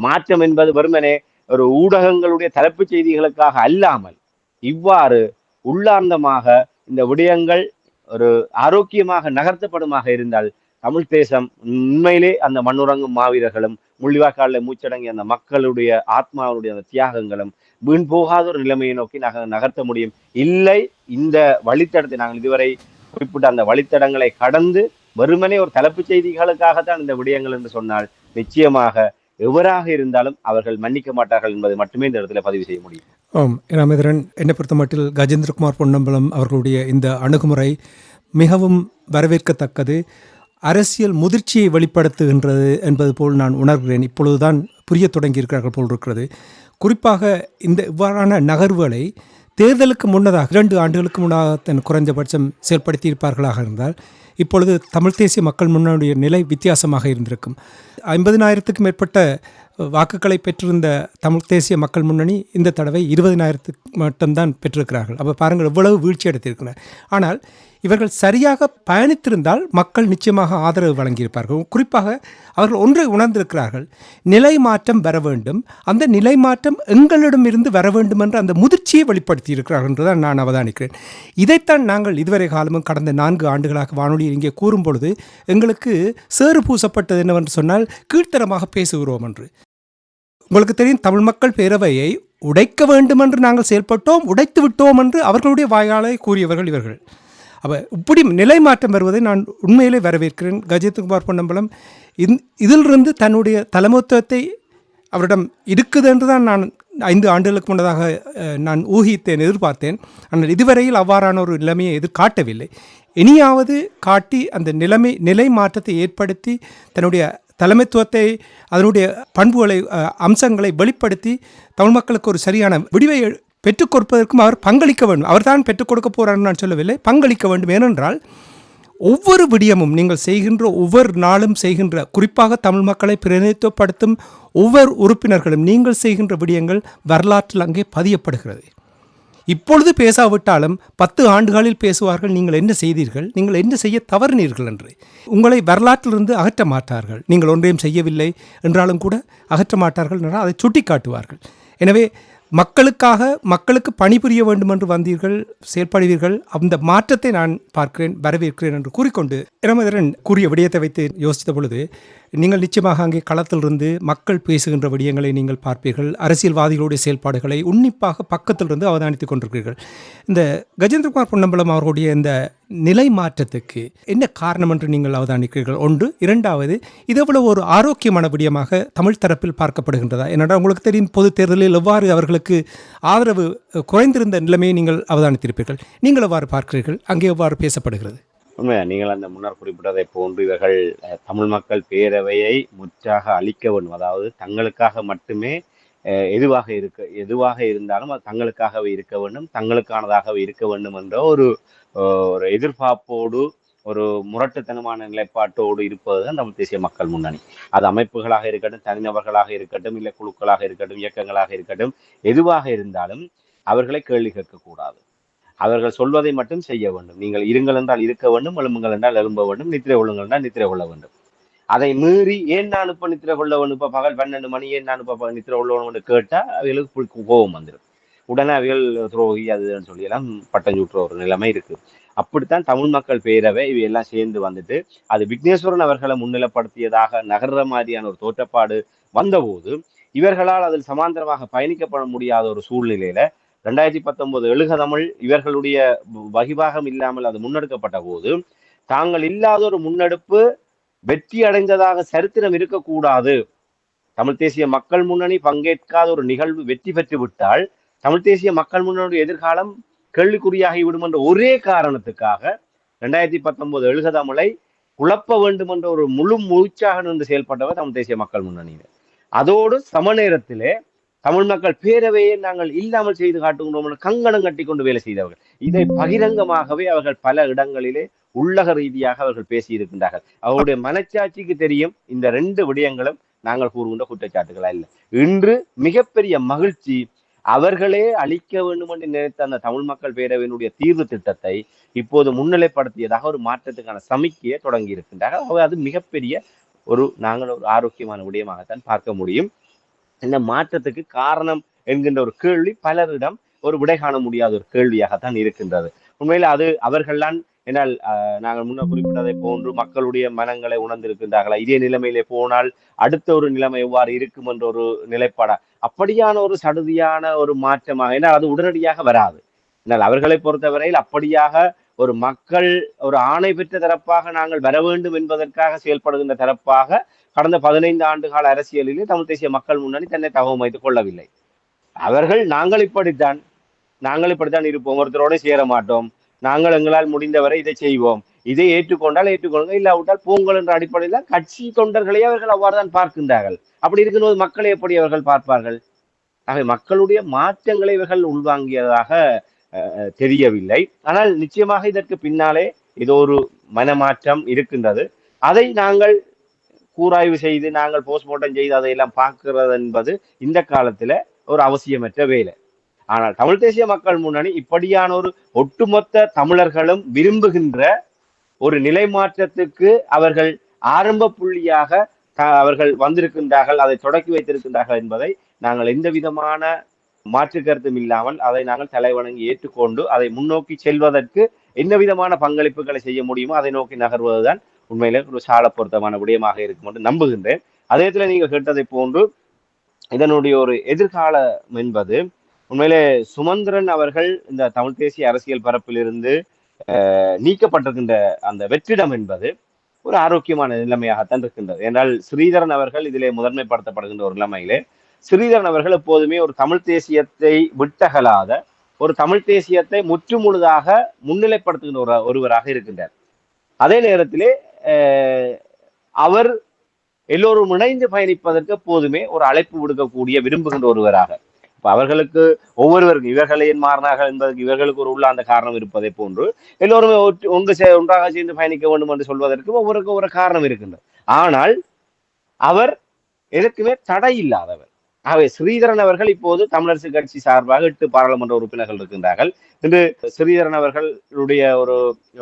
மாற்றம் என்பது வெறுமனே ஒரு ஊடகங்களுடைய தலைப்புச் செய்திகளுக்காக அல்லாமல் இவ்வாறு உள்ளார்ந்தமாக இந்த விடயங்கள் ஒரு ஆரோக்கியமாக நகர்த்தப்படுமாக இருந்தால் தமிழ் தேசம் உண்மையிலே அந்த மண்ணுறங்கும் மாவீரர்களும் முள்ளிவாய்க்காலில் மூச்சடங்கிய அந்த மக்களுடைய ஆத்மாவுடைய அந்த தியாகங்களும் வீண் போகாத ஒரு நிலைமையை நோக்கி நகர்த்த முடியும். இல்லை, இந்த வழித்தடத்தை நாங்கள் இதுவரை குறிப்பிட்ட அந்த வழித்தடங்களை கடந்து வெறுமனே ஒரு தலைப்புச் செய்திகளுக்காகத்தான் இந்த விடயங்கள் என்று சொன்னால் நிச்சயமாக எவராக இருந்தாலும் அவர்கள் மன்னிக்க மாட்டார்கள் என்பதை மட்டுமே இந்த இடத்துல பதிவு செய்ய முடியும். ராமேந்திரன், என்னை பொறுத்த மட்டில் கஜேந்திரகுமார் பொன்னம்பலம் அவர்களுடைய இந்த அணுகுமுறை மிகவும் வரவேற்கத்தக்கது, அரசியல் முதிர்ச்சியை வெளிப்படுத்துகின்றது என்பது போல் நான் உணர்கிறேன். இப்பொழுதுதான் புரிய தொடங்கியிருக்கிறார்கள் போல் இருக்கிறது. குறிப்பாக இந்த இவ்வாறான நகர்வுகளை தேர்தலுக்கு முன்னதாக 2 ஆண்டுகளுக்கு முன்னதாக குறைந்தபட்சம் செயல்படுத்தியிருப்பார்களாக இருந்தால் இப்பொழுது தமிழ் தேசிய மக்கள் முன்னணியுடைய நிலை வித்தியாசமாக இருந்திருக்கும். 50,000க்கும் மேற்பட்ட வாக்குகளை பெற்றிருந்த தமிழ் தேசிய மக்கள் முன்னணி இந்த தடவை 20,000 மட்டும்தான் பெற்றிருக்கிறார்கள். அப்போ பாருங்கள் எவ்வளவு வீழ்ச்சி அடைத்திருக்கிறார். ஆனால் இவர்கள் சரியாக பயணித்திருந்தால் மக்கள் நிச்சயமாக ஆதரவு வழங்கியிருப்பார்கள். குறிப்பாக அவர்கள் ஒன்றை உணர்ந்திருக்கிறார்கள், நிலை மாற்றம் வர வேண்டும், அந்த நிலை மாற்றம் எங்களிடமிருந்து வர வேண்டும் என்ற அந்த முதிர்ச்சியை வெளிப்படுத்தி இருக்கிறார்கள் என்றுதான் நான் அவதானிக்கிறேன். இதைத்தான் நாங்கள் இதுவரை காலமும் கடந்த 4 ஆண்டுகளாக வானொலியில் இங்கே கூறும் பொழுது எங்களுக்கு சேறு பூசப்பட்டது என்னவென்று சொன்னால் கீழ்த்தரமாக பேசுகிறோம் என்று. உங்களுக்கு தெரியும், தமிழ் மக்கள் பேரவையை உடைக்க வேண்டும் என்று நாங்கள் செயல்பட்டோம், உடைத்து விட்டோம் என்று அவர்களுடைய வாயாலை கூறியவர்கள் இவர்கள். அப்போ இப்படி நிலை மாற்றம் வருவதை நான் உண்மையிலே வரவேற்கிறேன். கஜேந்திரகுமார் பொன்னம்பலம் இதிலிருந்து தன்னுடைய தலைமைத்துவத்தை அவரிடம் இருக்குது என்று தான் நான் 5 ஆண்டுகளுக்கு முன்னதாக நான் ஊகித்தேன், எதிர்பார்த்தேன். ஆனால் இதுவரையில் அவ்வாறான ஒரு நிலைமையை எதிர்காட்டவில்லை. இனியாவது காட்டி அந்த நிலை மாற்றத்தை ஏற்படுத்தி தன்னுடைய தலைமைத்துவத்தை, அதனுடைய பண்புகளை, அம்சங்களை வெளிப்படுத்தி தமிழ் மக்களுக்கு ஒரு சரியான விடிவை பெற்றுக் கொடுப்பதற்கும் அவர் பங்களிக்க வேண்டும். அவர் தான் பெற்றுக் கொடுக்க போகிறார்னு நான் சொல்லவில்லை, பங்களிக்க வேண்டும். ஏனென்றால் ஒவ்வொரு விடயமும் நீங்கள் செய்கின்ற ஒவ்வொரு நாளும் செய்கின்ற, குறிப்பாக தமிழ் மக்களை பிரதிநிதித்துவப்படுத்தும் ஒவ்வொரு உறுப்பினர்களும் நீங்கள் செய்கின்ற விடயங்கள் வரலாற்றில் அங்கே பதியப்படுகிறது. இப்பொழுது பேசாவிட்டாலும் 10 ஆண்டுகளில் பேசுவார்கள், நீங்கள் என்ன செய்தீர்கள், நீங்கள் என்ன செய்ய தவறினீர்கள் என்று. உங்களை வரலாற்றிலிருந்து அகற்ற மாட்டார்கள். நீங்கள் ஒன்றையும் செய்யவில்லை என்றாலும் கூட அகற்ற மாட்டார்கள் என்றால் அதை சுட்டி காட்டுவார்கள். எனவே மக்களுக்கு பணிபுரிய வேண்டும் என்று வந்தீர்கள், செயல்படுவீர்கள். அந்த மாற்றத்தை நான் பார்க்கிறேன், வரவேற்கிறேன் என்று கூறிக்கொண்டு ராமேந்திரன் கூறிய விடயத்தை வைத்து யோசித்த பொழுது நீங்கள் நிச்சயமாக அங்கே களத்திலிருந்து மக்கள் பேசுகின்ற விடயங்களை நீங்கள் பார்ப்பீர்கள். அரசியல்வாதிகளுடைய செயல்பாடுகளை உன்னிப்பாக பக்கத்திலிருந்து அவதானித்துக் கொண்டிருக்கிறீர்கள். இந்த கஜேந்திரகுமார் பொன்னம்பலம் அவர்களுடைய இந்த நிலை மாற்றத்துக்கு என்ன காரணம் என்று நீங்கள் அவதானிக்கிறீர்கள்? ஒன்று. இரண்டாவது, இது எவ்வளவு ஒரு ஆரோக்கியமான விடயமாக தமிழ் தரப்பில் பார்க்கப்படுகின்றதா? என்னடா உங்களுக்கு தெரியும், பொது தேர்தலில் எவ்வாறு அவர்களுக்கு ஆதரவு குறைந்திருந்த நிலைமையை நீங்கள் அவதானித்திருப்பீர்கள். நீங்கள் எவ்வாறு பார்க்கிறீர்கள்? அங்கே எவ்வாறு பேசப்படுகிறது? உண்மையா நீங்கள் அந்த முன்னர் குறிப்பிட்டதை போன்று இவர்கள் தமிழ் மக்கள் பேரவையை முற்றாக அழிக்க வேண்டும். அதாவது தங்களுக்காக மட்டுமே எதுவாக இருந்தாலும் அது தங்களுக்காகவே இருக்க வேண்டும், தங்களுக்கானதாகவே இருக்க வேண்டும் என்ற ஒரு எதிர்பார்ப்போடு ஒரு முரட்டுத்தனமான நிலைப்பாட்டோடு இருப்பதுதான் தமிழ் தேசிய மக்கள் முன்னணி. அது அமைப்புகளாக இருக்கட்டும், தனிநபர்களாக இருக்கட்டும், இல்லை குழுக்களாக இருக்கட்டும், இயக்கங்களாக இருக்கட்டும், எதுவாக இருந்தாலும் அவர்களை கேள்வி கேட்கக்கூடாது. அவர்கள் சொல்வதை மட்டும் செய்ய வேண்டும். நீங்கள் இருங்கள் என்றால் இருக்க வேண்டும், எழும்புங்கள் என்றால் எழும்ப வேண்டும், நித்திரை கொள்ளுங்கள் என்றால் நித்திரை கொள்ள வேண்டும். அதை மீறி ஏன் நான் இப்ப நித்திரை கொள்ள வேணும், இப்ப பகல் 12 மணி ஏன் நான் இப்ப நித்திரை கொள்ள வேணும்னு கேட்டா அவைகளுக்கு கோபம் வந்துடும். உடனே அவைகள் துரோகி அதுன்னு சொல்லி எல்லாம் பட்டம் சுட்டுற ஒரு நிலைமை இருக்கு. அப்படித்தான் தமிழ் மக்கள் பேரவை இவையெல்லாம் சேர்ந்து வந்துட்டு அது விக்னேஸ்வரன் அவர்களை முன்னிலைப்படுத்தியதாக நகர்ற மாதிரியான ஒரு தோற்றப்பாடு வந்தபோது இவர்களால் அதில் சமாந்தரமாக பயணிக்கப்பட முடியாத ஒரு சூழ்நிலையில 2019 எழுக தமிழ் இவர்களுடைய வகிபாகம் இல்லாமல் அது முன்னெடுக்கப்பட்ட போது தாங்கள் இல்லாத ஒரு முன்னெடுப்பு வெற்றி அடைந்ததாக சரித்திரம் இருக்கக்கூடாது. தமிழ் தேசிய மக்கள் முன்னணி பங்கேற்காத ஒரு நிகழ்வு வெற்றி பெற்று விட்டால் தமிழ் தேசிய மக்கள் முன்னணியுடைய எதிர்காலம் கேள்விக்குறியாகி விடும் என்ற ஒரே காரணத்துக்காக 2019 எழுக தமிழை குழப்ப வேண்டும் என்ற ஒரு முழு மூச்சாக நின்று செயல்பட்டவர் தமிழ் தேசிய மக்கள் முன்னணியினர். அதோடு சம நேரத்திலே தமிழ் மக்கள் பேரவையை நாங்கள் இல்லாமல் செய்து காட்டுகிறோம் என்று கங்கணம் கட்டி கொண்டு வேலை செய்தவர்கள். இதை பகிரங்கமாகவே அவர்கள் பல இடங்களிலே உள்ளக ரீதியாக அவர்கள் பேசியிருக்கின்றார்கள். அவருடைய மனச்சாட்சிக்கு தெரியும் இந்த 2 விடயங்களும் நாங்கள் கூறுகின்ற குற்றச்சாட்டுகளா இல்லை. இன்று மிகப்பெரிய மகிழ்ச்சி, அவர்களே அளிக்க வேண்டும் என்று நினைத்த அந்த தமிழ் மக்கள் பேரவையினுடைய தீர்வு திட்டத்தை இப்போது முன்னிலைப்படுத்தியதாக ஒரு மாற்றத்துக்கான சமிக்கையை தொடங்கி இருக்கின்றார்கள். அது மிகப்பெரிய நாங்கள் ஒரு ஆரோக்கியமான விடயமாகத்தான் பார்க்க முடியும். இந்த மாற்றத்துக்கு காரணம் என்கின்ற ஒரு கேள்வி பலரிடம் ஒரு விடை காண முடியாத ஒரு கேள்வியாகத்தான் இருக்கின்றது. உண்மையில அது அவர்கள்தான் என்னால் நாங்கள் முன்ன குறிப்பிட்டதை போன்று மக்களுடைய மனங்களை உணர்ந்திருக்கின்றார்களா, இதே நிலைமையிலே போனால் அடுத்த ஒரு நிலைமை எவ்வாறு இருக்கும் என்ற ஒரு நிலைப்பாடா, அப்படியான ஒரு சடுதியான ஒரு மாற்றமாக, ஏன்னா அது உடனடியாக வராது. என்னால் அவர்களை பொறுத்தவரையில் அப்படியாக ஒரு மக்கள் ஒரு ஆணை பெற்ற தரப்பாக நாங்கள் வர வேண்டும் என்பதற்காக செயல்படுகின்ற தரப்பாக கடந்த 15 ஆண்டு கால அரசியலிலே தமிழ் தேசிய மக்கள் முன்னணி தன்னை தகவமைத்துக் கொள்ளவில்லை. அவர்கள் நாங்கள் இப்படித்தான் இருப்போம், ஒருத்தரோட சேர மாட்டோம், நாங்கள் எங்களால் முடிந்தவரை இதை செய்வோம், இதை ஏற்றுக்கொண்டால் ஏற்றுக்கொள்ளுங்க, இல்லாவிட்டால் போங்கள் என்ற அடிப்படையில் கட்சி தொண்டர்களே அவர்கள் அவ்வாறுதான் பார்க்கின்றார்கள். அப்படி இருக்கும்போது மக்களை எப்படி அவர்கள் பார்ப்பார்கள்? ஆகவே மக்களுடைய மாற்றங்களை இவர்கள் உள்வாங்கியதாக தெரியவில்லை. ஆனால் நிச்சயமாக இதற்கு பின்னாலே ஏதோ ஒரு மனமாற்றம் இருக்கின்றது. அதை நாங்கள் கூராய்வு செய்து நாங்கள் போஸ்ட்மார்ட்டம் செய்து அதையெல்லாம் பார்க்கிறது என்பது இந்த காலத்துல ஒரு அவசியமற்ற வேலை. ஆனால் தமிழ் தேசிய மக்கள் முன்னணி இப்படியான ஒரு ஒட்டுமொத்த தமிழர்களும் விரும்புகின்ற ஒரு நிலை மாற்றத்துக்கு அவர்கள் ஆரம்ப புள்ளியாக அவர்கள் வந்திருக்கின்றார்கள், அதை தொடக்கி வைத்திருக்கின்றார்கள் என்பதை நாங்கள் எந்த விதமான மாற்று கருத்தும் இல்லாமல் அதை நாங்கள் தலைவணங்கி ஏற்றுக்கொண்டு அதை முன்னோக்கி செல்வதற்கு என்ன விதமான பங்களிப்புகளை செய்ய முடியுமோ அதை நோக்கி நகர்வதுதான் உண்மையில ஒரு சால பொருத்தமான விடயமாக இருக்கும் என்று நம்புகின்றேன். அதே இடத்துல நீங்க கேட்டதை போன்று இதனுடைய ஒரு எதிர்காலம் என்பது உண்மையிலே சுமந்திரன் அவர்கள் இந்த தமிழ் தேசிய அரசியல் பரப்பிலிருந்து நீக்கப்பட்டிருக்கின்ற அந்த வெற்றிடம் என்பது ஒரு ஆரோக்கியமான நிலைமையாகத்தான் இருக்கின்றது. என்றால் ஸ்ரீதரன் அவர்கள் இதிலே முதன்மைப்படுத்தப்படுகின்ற ஒரு நிலைமையிலே ஸ்ரீதரன் அவர்கள் எப்போதுமே ஒரு தமிழ் தேசியத்தை விட்டகலாத ஒரு தமிழ் தேசியத்தை முற்றுமுழுதாக முன்னிலைப்படுத்துகின்ற ஒருவராக இருக்கின்றார். அதே நேரத்திலே அவர் எல்லோரும் இணைந்து பயணிப்பதற்கு எப்போதுமே ஒரு அழைப்பு விடுக்கக்கூடிய விரும்புகின்ற ஒருவராக, இப்ப அவர்களுக்கு ஒவ்வொருவருக்கும் இவர்களை ஏன் மாறினார்கள் என்பதற்கு இவர்களுக்கு ஒரு உள்ள அந்த காரணம் இருப்பதை போன்று எல்லோருமே ஒன்றாக சேர்ந்து பயணிக்க வேண்டும் என்று சொல்வதற்கு ஒவ்வொருக்கும் ஒரு காரணம் இருக்கின்றது. ஆனால் அவர் எதற்குமே தடை இல்லாதவர். ஆகவே ஸ்ரீதரன் அவர்கள் இப்போது தமிழரசு கட்சி சார்பாக 8 பாராளுமன்ற உறுப்பினர்கள் இருக்கின்றார்கள். இன்று ஸ்ரீதரன் அவர்களுடைய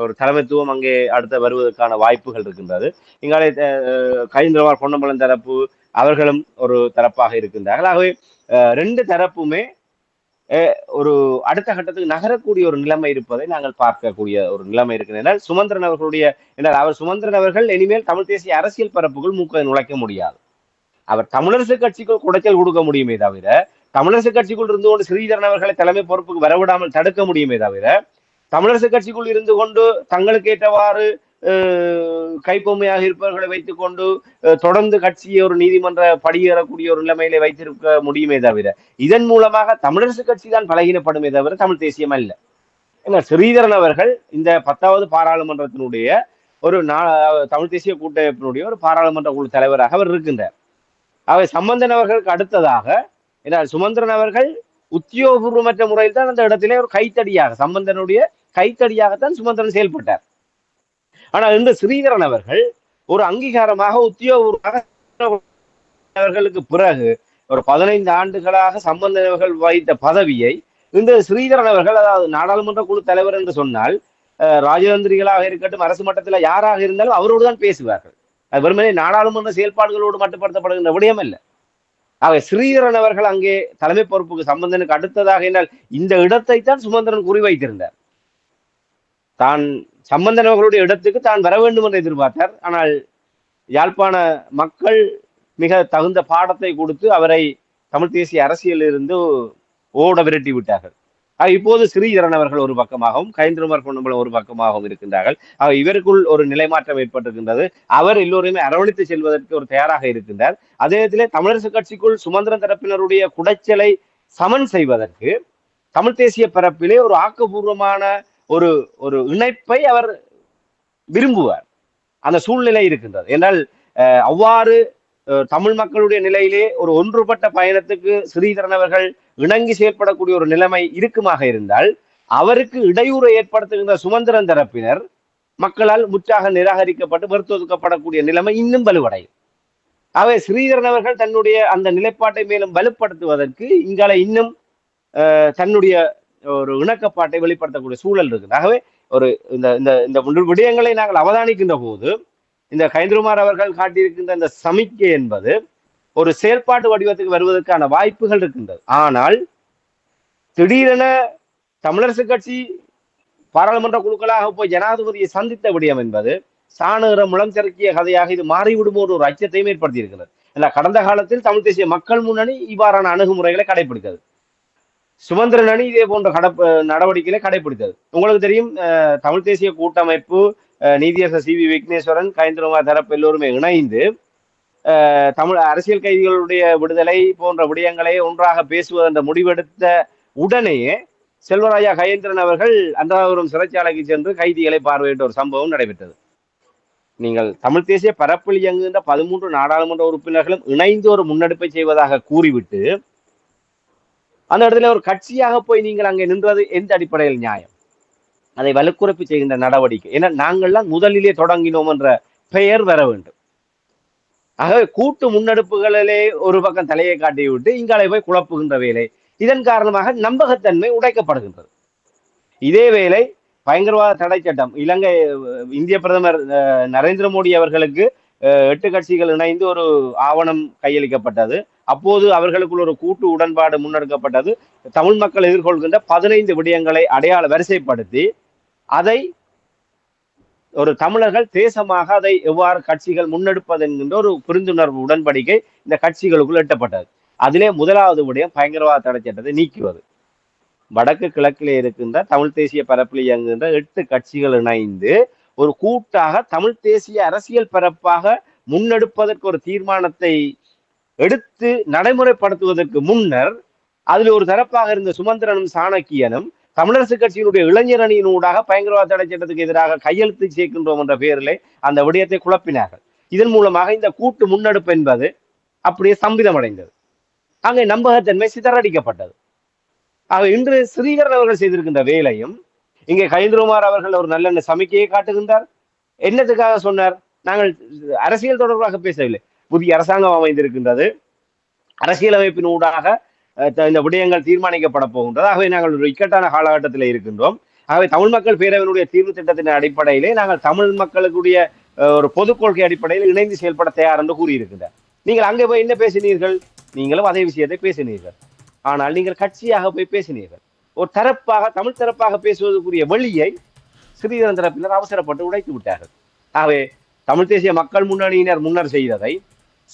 ஒரு தலைமைத்துவம் அங்கே அடுத்த வருவதற்கான வாய்ப்புகள் இருக்கின்றது. இங்காலே கஜேந்திரகுமார் பொன்னம்பலம் தரப்பு அவர்களும் ஒரு தரப்பாக இருக்கின்றார்கள். ஆகவே 2 தரப்புமே ஒரு அடுத்த கட்டத்துக்கு நகரக்கூடிய ஒரு நிலைமை இருப்பதை நாங்கள் பார்க்கக்கூடிய ஒரு நிலைமை இருக்கிறது. சுமந்திரன் அவர்களுடைய சுமந்திரன் அவர்கள் இனிமேல் தமிழ் தேசிய அரசியல் பரப்புகள் மூக்க நுழைக்க முடியாது. அவர் தமிழரசு கட்சிக்குள் குடைச்சல் கொடுக்க முடியுமே தவிர தமிழரசு கட்சிக்குள் இருந்து கொண்டு ஸ்ரீதரன் அவர்களை தலைமை பொறுப்புக்கு வரவிடாமல் தடுக்க முடியுமே தவிர தமிழரசு கட்சிக்குள் இருந்து கொண்டு தங்களுக்கு ஏற்றவாறு கைப்பொம்மையாக இருப்பவர்களை வைத்துக் கொண்டு தொடர்ந்து கட்சியை ஒரு நீதிமன்ற படியேறக்கூடிய ஒரு நிலைமையிலே வைத்திருக்க முடியுமே தவிர இதன் மூலமாக தமிழரசு கட்சி தான் பலகீனப்படுமே தவிர தமிழ் தேசியம் அல்ல. ஏன்னா ஸ்ரீதரன் அவர்கள் இந்த 10வது பாராளுமன்றத்தினுடைய ஒரு தமிழ் தேசிய கூட்டமைப்பினுடைய ஒரு பாராளுமன்ற குழு தலைவராக அவர் இருக்கின்றார். அவை சம்பந்தன் அவர்களுக்கு அடுத்ததாக சுமந்திரன் அவர்கள் உத்தியோகபூர்வமற்ற முறையில் தான் அந்த இடத்திலே ஒரு கைத்தடியாக சம்பந்தனுடைய கைத்தடியாகத்தான் சுமந்திரன் செயல்பட்டார். ஆனால் இன்று ஸ்ரீதரன் அவர்கள் ஒரு அங்கீகாரமாக உத்தியோகபூர்வமாக அவர்களுக்கு பிறகு ஒரு 15 ஆண்டுகளாக சம்பந்தன் அவர்கள் வகித்த பதவியை இந்த ஸ்ரீதரன் அவர்கள், அதாவது நாடாளுமன்ற குழு தலைவர் என்று சொன்னால் ராஜதந்திரிகளாக இருக்கட்டும், அரசு மட்டத்தில் யாராக இருந்தாலும் அவரோடு தான் பேசுவார்கள். அது வெறுமனே நாடாளுமன்ற செயல்பாடுகளோடு மட்டுப்படுத்தப்படுகின்ற விடயம் அல்ல. ஆக ஸ்ரீதரன் அவர்கள் அங்கே தலைமை பொறுப்புக்கு சம்பந்தனுக்கு அடுத்ததாக என்றால் இந்த இடத்தை தான் சுமந்திரன் குறிவைத்திருந்தார். தான் சம்பந்தன் அவர்களுடைய இடத்துக்கு தான் வர வேண்டும் என்று எதிர்பார்த்தார். ஆனால் யாழ்ப்பாண மக்கள் மிக தகுந்த பாடத்தை கொடுத்து அவரை தமிழ் தேசிய அரசியலில் இருந்து ஓட விரட்டி விட்டார்கள். இப்போது ஸ்ரீதரன் அவர்கள் ஒரு பக்கமாகவும் கயந்திரமார் பொன்னம்பலம் ஒரு பக்கமாகவும் இருக்கின்றார்கள். இவருக்குள் ஒரு நிலைமாற்றம் ஏற்பட்டிருக்கின்றது. அவர் எல்லோருமே அரவணைத்து செல்வதற்கு ஒரு தயாராக இருக்கின்றார். அதே நேரத்திலே தமிழரசு கட்சிக்குள் சுமந்திரன் தரப்பினருடைய குடைச்சலை சமன் செய்வதற்கு தமிழ் தேசிய பரப்பிலே ஒரு ஆக்கப்பூர்வமான ஒரு ஒரு இணைப்பை அவர் விரும்புவார். அந்த சூழ்நிலை இருக்கின்றது. என்றால் அவ்வாறு தமிழ் மக்களுடைய நிலையிலே ஒரு ஒன்றுபட்ட பயணத்துக்கு ஸ்ரீதரன் அவர்கள் இணங்கி செயல்படக்கூடிய ஒரு நிலைமை இருக்குமாக இருந்தால் அவருக்கு இடையூறு ஏற்படுத்துகின்ற சுமந்திரன் தரப்பினர் மக்களால் முற்றாக நிராகரிக்கப்பட்டு வெறுத்தொதுக்கப்படக்கூடிய நிலைமை இன்னும் வலுவடையும். ஆகவே ஸ்ரீதரன் அவர்கள் தன்னுடைய அந்த நிலைப்பாட்டை மேலும் வலுப்படுத்துவதற்கு இங்கால இன்னும் தன்னுடைய ஒரு இணக்கப்பாட்டை வெளிப்படுத்தக்கூடிய சூழல் இருக்குது. ஆகவே ஒரு இந்த விடயங்களை நாங்கள் அவதானிக்கின்ற போது இந்த கயந்திரமார் அவர்கள் காட்டியிருக்கின்ற இந்த சமிக்கை என்பது ஒரு செயல்பாட்டு வடிவத்துக்கு வருவதற்கான வாய்ப்புகள் இருக்கின்றது. ஆனால் திடீரென தமிழரசு கட்சி பாராளுமன்ற குழுக்களாக போய் ஜனாதிபதியை சந்தித்த விடயம் என்பது சாணர முளம் திறக்கிய கதையாக இது மாறிவிடுமோ ஒரு அச்சத்தையும் ஏற்படுத்தி இருக்கிறது. கடந்த காலத்தில் தமிழ் தேசிய மக்கள் முன்னணி இவ்வாறான அணுகுமுறைகளை கடைபிடித்தது. சுமந்திரன் அணி இதே போன்ற நடவடிக்கைகளை கடைபிடித்தது. உங்களுக்கு தெரியும், தமிழ் தேசிய கூட்டமைப்பு, நீதியரசர் சி வி விக்னேஸ்வரன், கயந்திரமார் தரப்பு எல்லோருமே இணைந்து தமிழ் அரசியல் கைதிகளுடைய விடுதலை போன்ற விடயங்களை ஒன்றாக பேசுவது என்ற முடிவெடுத்த உடனேயே செல்வராஜா கயேந்திரன் அவர்கள் அன்றாவரம் சிறைச்சாலைக்கு சென்று கைதிகளை பார்வையிட்ட ஒரு சம்பவம் நடைபெற்றது. நீங்கள் தமிழ் தேசிய பரப்பில் இயங்குகின்ற 13 நாடாளுமன்ற உறுப்பினர்களும் இணைந்து ஒரு முன்னெடுப்பை செய்வதாக கூறிவிட்டு அந்த இடத்துல ஒரு கட்சியாக போய் நீங்கள் அங்கே நின்றது எந்த அடிப்படையில் நியாயம்? அதை வலுக்குறைப்பு செய்கின்ற நடவடிக்கை. ஏன்னா நாங்கள்லாம் முதலிலே தொடங்கினோம் என்ற பெயர் வர வேண்டும். ஆகவே கூட்டு முன்னெடுப்புகளிலே ஒரு பக்கம் தலையை காட்டி விட்டு இங்காலே போய் குழப்புகின்ற வேலை. இதன் காரணமாக நம்பகத்தன்மை உடைக்கப்படுகின்றது. இதே வேளை பயங்கரவாத தடை சட்டம், இந்திய பிரதமர் நரேந்திர மோடி அவர்களுக்கு 8 கட்சிகள் இணைந்து ஒரு ஆவணம் கையளிக்கப்பட்டது. அப்போது அவர்களுக்குள் ஒரு கூட்டு உடன்பாடு முன்னெடுக்கப்பட்டது. தமிழ் மக்கள் எதிர்கொள்கின்ற 15 விடயங்களை வரிசைப்படுத்தி அதை ஒரு தமிழர்கள் தேசமாக அதை எவ்வாறு கட்சிகள் முன்னெடுப்பது என்கின்ற ஒரு புரிந்துணர்வு உடன்படிக்கை இந்த கட்சிகளுக்குள் எட்டப்பட்டது. அதிலே முதலாவது விடயம் பயங்கரவாத தடை சட்டத்தை நீக்குவது. வடக்கு கிழக்கிலே இருக்கின்ற தமிழ் தேசிய பரப்பில் இயங்குகின்ற 8 கட்சிகள் இணைந்து ஒரு கூட்டாக தமிழ் தேசிய அரசியல் பரப்பாக முன்னெடுப்பதற்கு ஒரு தீர்மானத்தை எடுத்து நடைமுறைப்படுத்துவதற்கு முன்னர் அதில் ஒரு தரப்பாக இருந்த சுமந்திரனும் சாணக்கியனும் தமிழரசு கட்சியினுடைய இளைஞர் அணியினூடாக பயங்கரவாத தடை சட்டத்துக்கு எதிராக கையெழுத்து சேர்க்கின்றோம் என்ற பெயரிலே அந்த விடயத்தை குழப்பினார்கள். இதன் மூலமாக இந்த கூட்டு முன்னெடுப்பு என்பது அப்படியே ஸ்தம்பிதம் அடைந்தது. அங்கே நம்பகத்தன்மை சிதறடிக்கப்பட்டது. ஆக இன்று ஸ்ரீதரன் அவர்கள் செய்திருக்கின்ற வேலையும் இங்கே கயந்திரமார் அவர்கள் ஒரு நல்ல சமிக்கையை காட்டுகின்றார். என்னத்துக்காக சொன்னார்? நாங்கள் அரசியல் தொடர்பாக பேசவில்லை. புதிய அரசாங்கம் அமைந்திருக்கின்றது, அரசியலமைப்பின் ஊடாக இந்த விடயங்கள் தீர்மானிக்கப்பட போகின்றது. ஆகவே நாங்கள் ஒரு இக்கட்டான காலகட்டத்தில் இருக்கின்றோம். ஆகவே தமிழ் மக்கள் பேரவையினுடைய தீர்வு திட்டத்தின் அடிப்படையிலே நாங்கள் தமிழ் மக்களுடைய ஒரு பொதுக் கொள்கை அடிப்படையில் இணைந்து செயல்பட தயார் என்று கூறியிருக்கின்றார். நீங்கள் அங்கே போய் என்ன பேசினீர்கள்? நீங்களும் அதே விஷயத்தை பேசினீர்கள். ஆனால் நீங்கள் கட்சியாக போய் பேசினீர்கள். ஒரு தரப்பாக தமிழ் தரப்பாக பேசுவதற்குரிய வழியை ஸ்ரீதரன் தரப்பினர் அவசரப்பட்டு உடைத்து விட்டார்கள். ஆகவே தமிழ் தேசிய மக்கள் முன்னணியினர் முன்னர் செய்ததை,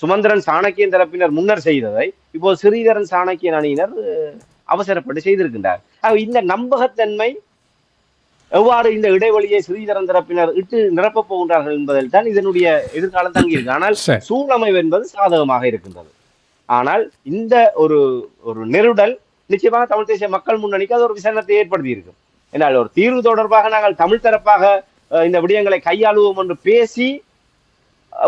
சுமந்திரன் சாணக்கியன் தரப்பினர் முன்னர் செய்ததை இப்போது ஸ்ரீதரன் சாணக்கியன் அணியினர் அவசரப்பட்டு செய்திருக்கின்றார். இந்த நம்பகத்தன்மை எவ்வாறு இந்த இடைவெளியை ஸ்ரீதரன் தரப்பினர் இட்டு நிரப்பப் போகின்றார்கள் என்பதில் தான் இதனுடைய எதிர்காலம் தங்கியிருக்கு. ஆனால் சூழமைவு என்பது சாதகமாக இருக்கின்றது. ஆனால் இந்த ஒரு நெருடல் நிச்சயமாக தமிழ் தேசிய மக்கள் முன்னணிக்கு அது ஒரு விசனத்தை ஏற்படுத்தி இருக்கும். என்றால் ஒரு தீர்வு தொடர்பாக நாங்கள் தமிழ் தரப்பாக இந்த விடயங்களை கையாளுவோம் என்று பேசி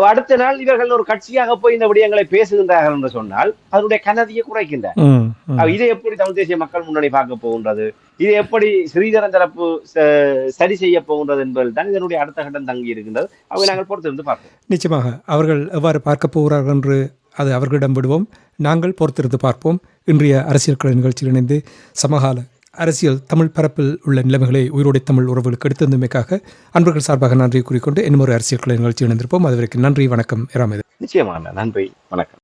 அடுத்த நாள் இவர்கள் ஒரு கட்சியாக போய் இந்த விடயங்களை பேசுகின்றார்கள் என்று சொன்னால் அதனுடைய கனதியை குறைக்கின்றார். இதை எப்படி தமிழ் தேசிய மக்கள் முன்னணி பார்க்க போகின்றது, இது எப்படி ஸ்ரீதரன் தரப்பு சரி செய்ய போகின்றது என்பதில் தான் இதனுடைய அடுத்த கட்டம் தங்கி இருக்கின்றது. அவை நாங்கள் பொறுத்திருந்து பார்ப்போம். நிச்சயமாக அவர்கள் எவ்வாறு பார்க்க போகிறார்கள் என்று அது அவர்களிடம் விடுவோம். நாங்கள் பொறுத்திருந்து பார்ப்போம். இன்றைய அரசியல் கள நிகழ்ச்சியில் இணைந்து சமகால அரசியல் தமிழ் பரப்பில் உள்ள நிலைமைகளை உயிரோடை தமிழ் உறவுகளுக்கு எடுத்திருந்தமைக்காக அன்பர்கள் சார்பாக நன்றி கூறிக்கொண்டு இன்னும் ஒரு அரசியல் கள நிகழ்ச்சி இணைந்திருப்போம். அதுவரைக்கும் நன்றி, வணக்கம். நிச்சயமாக நன்றி, வணக்கம்.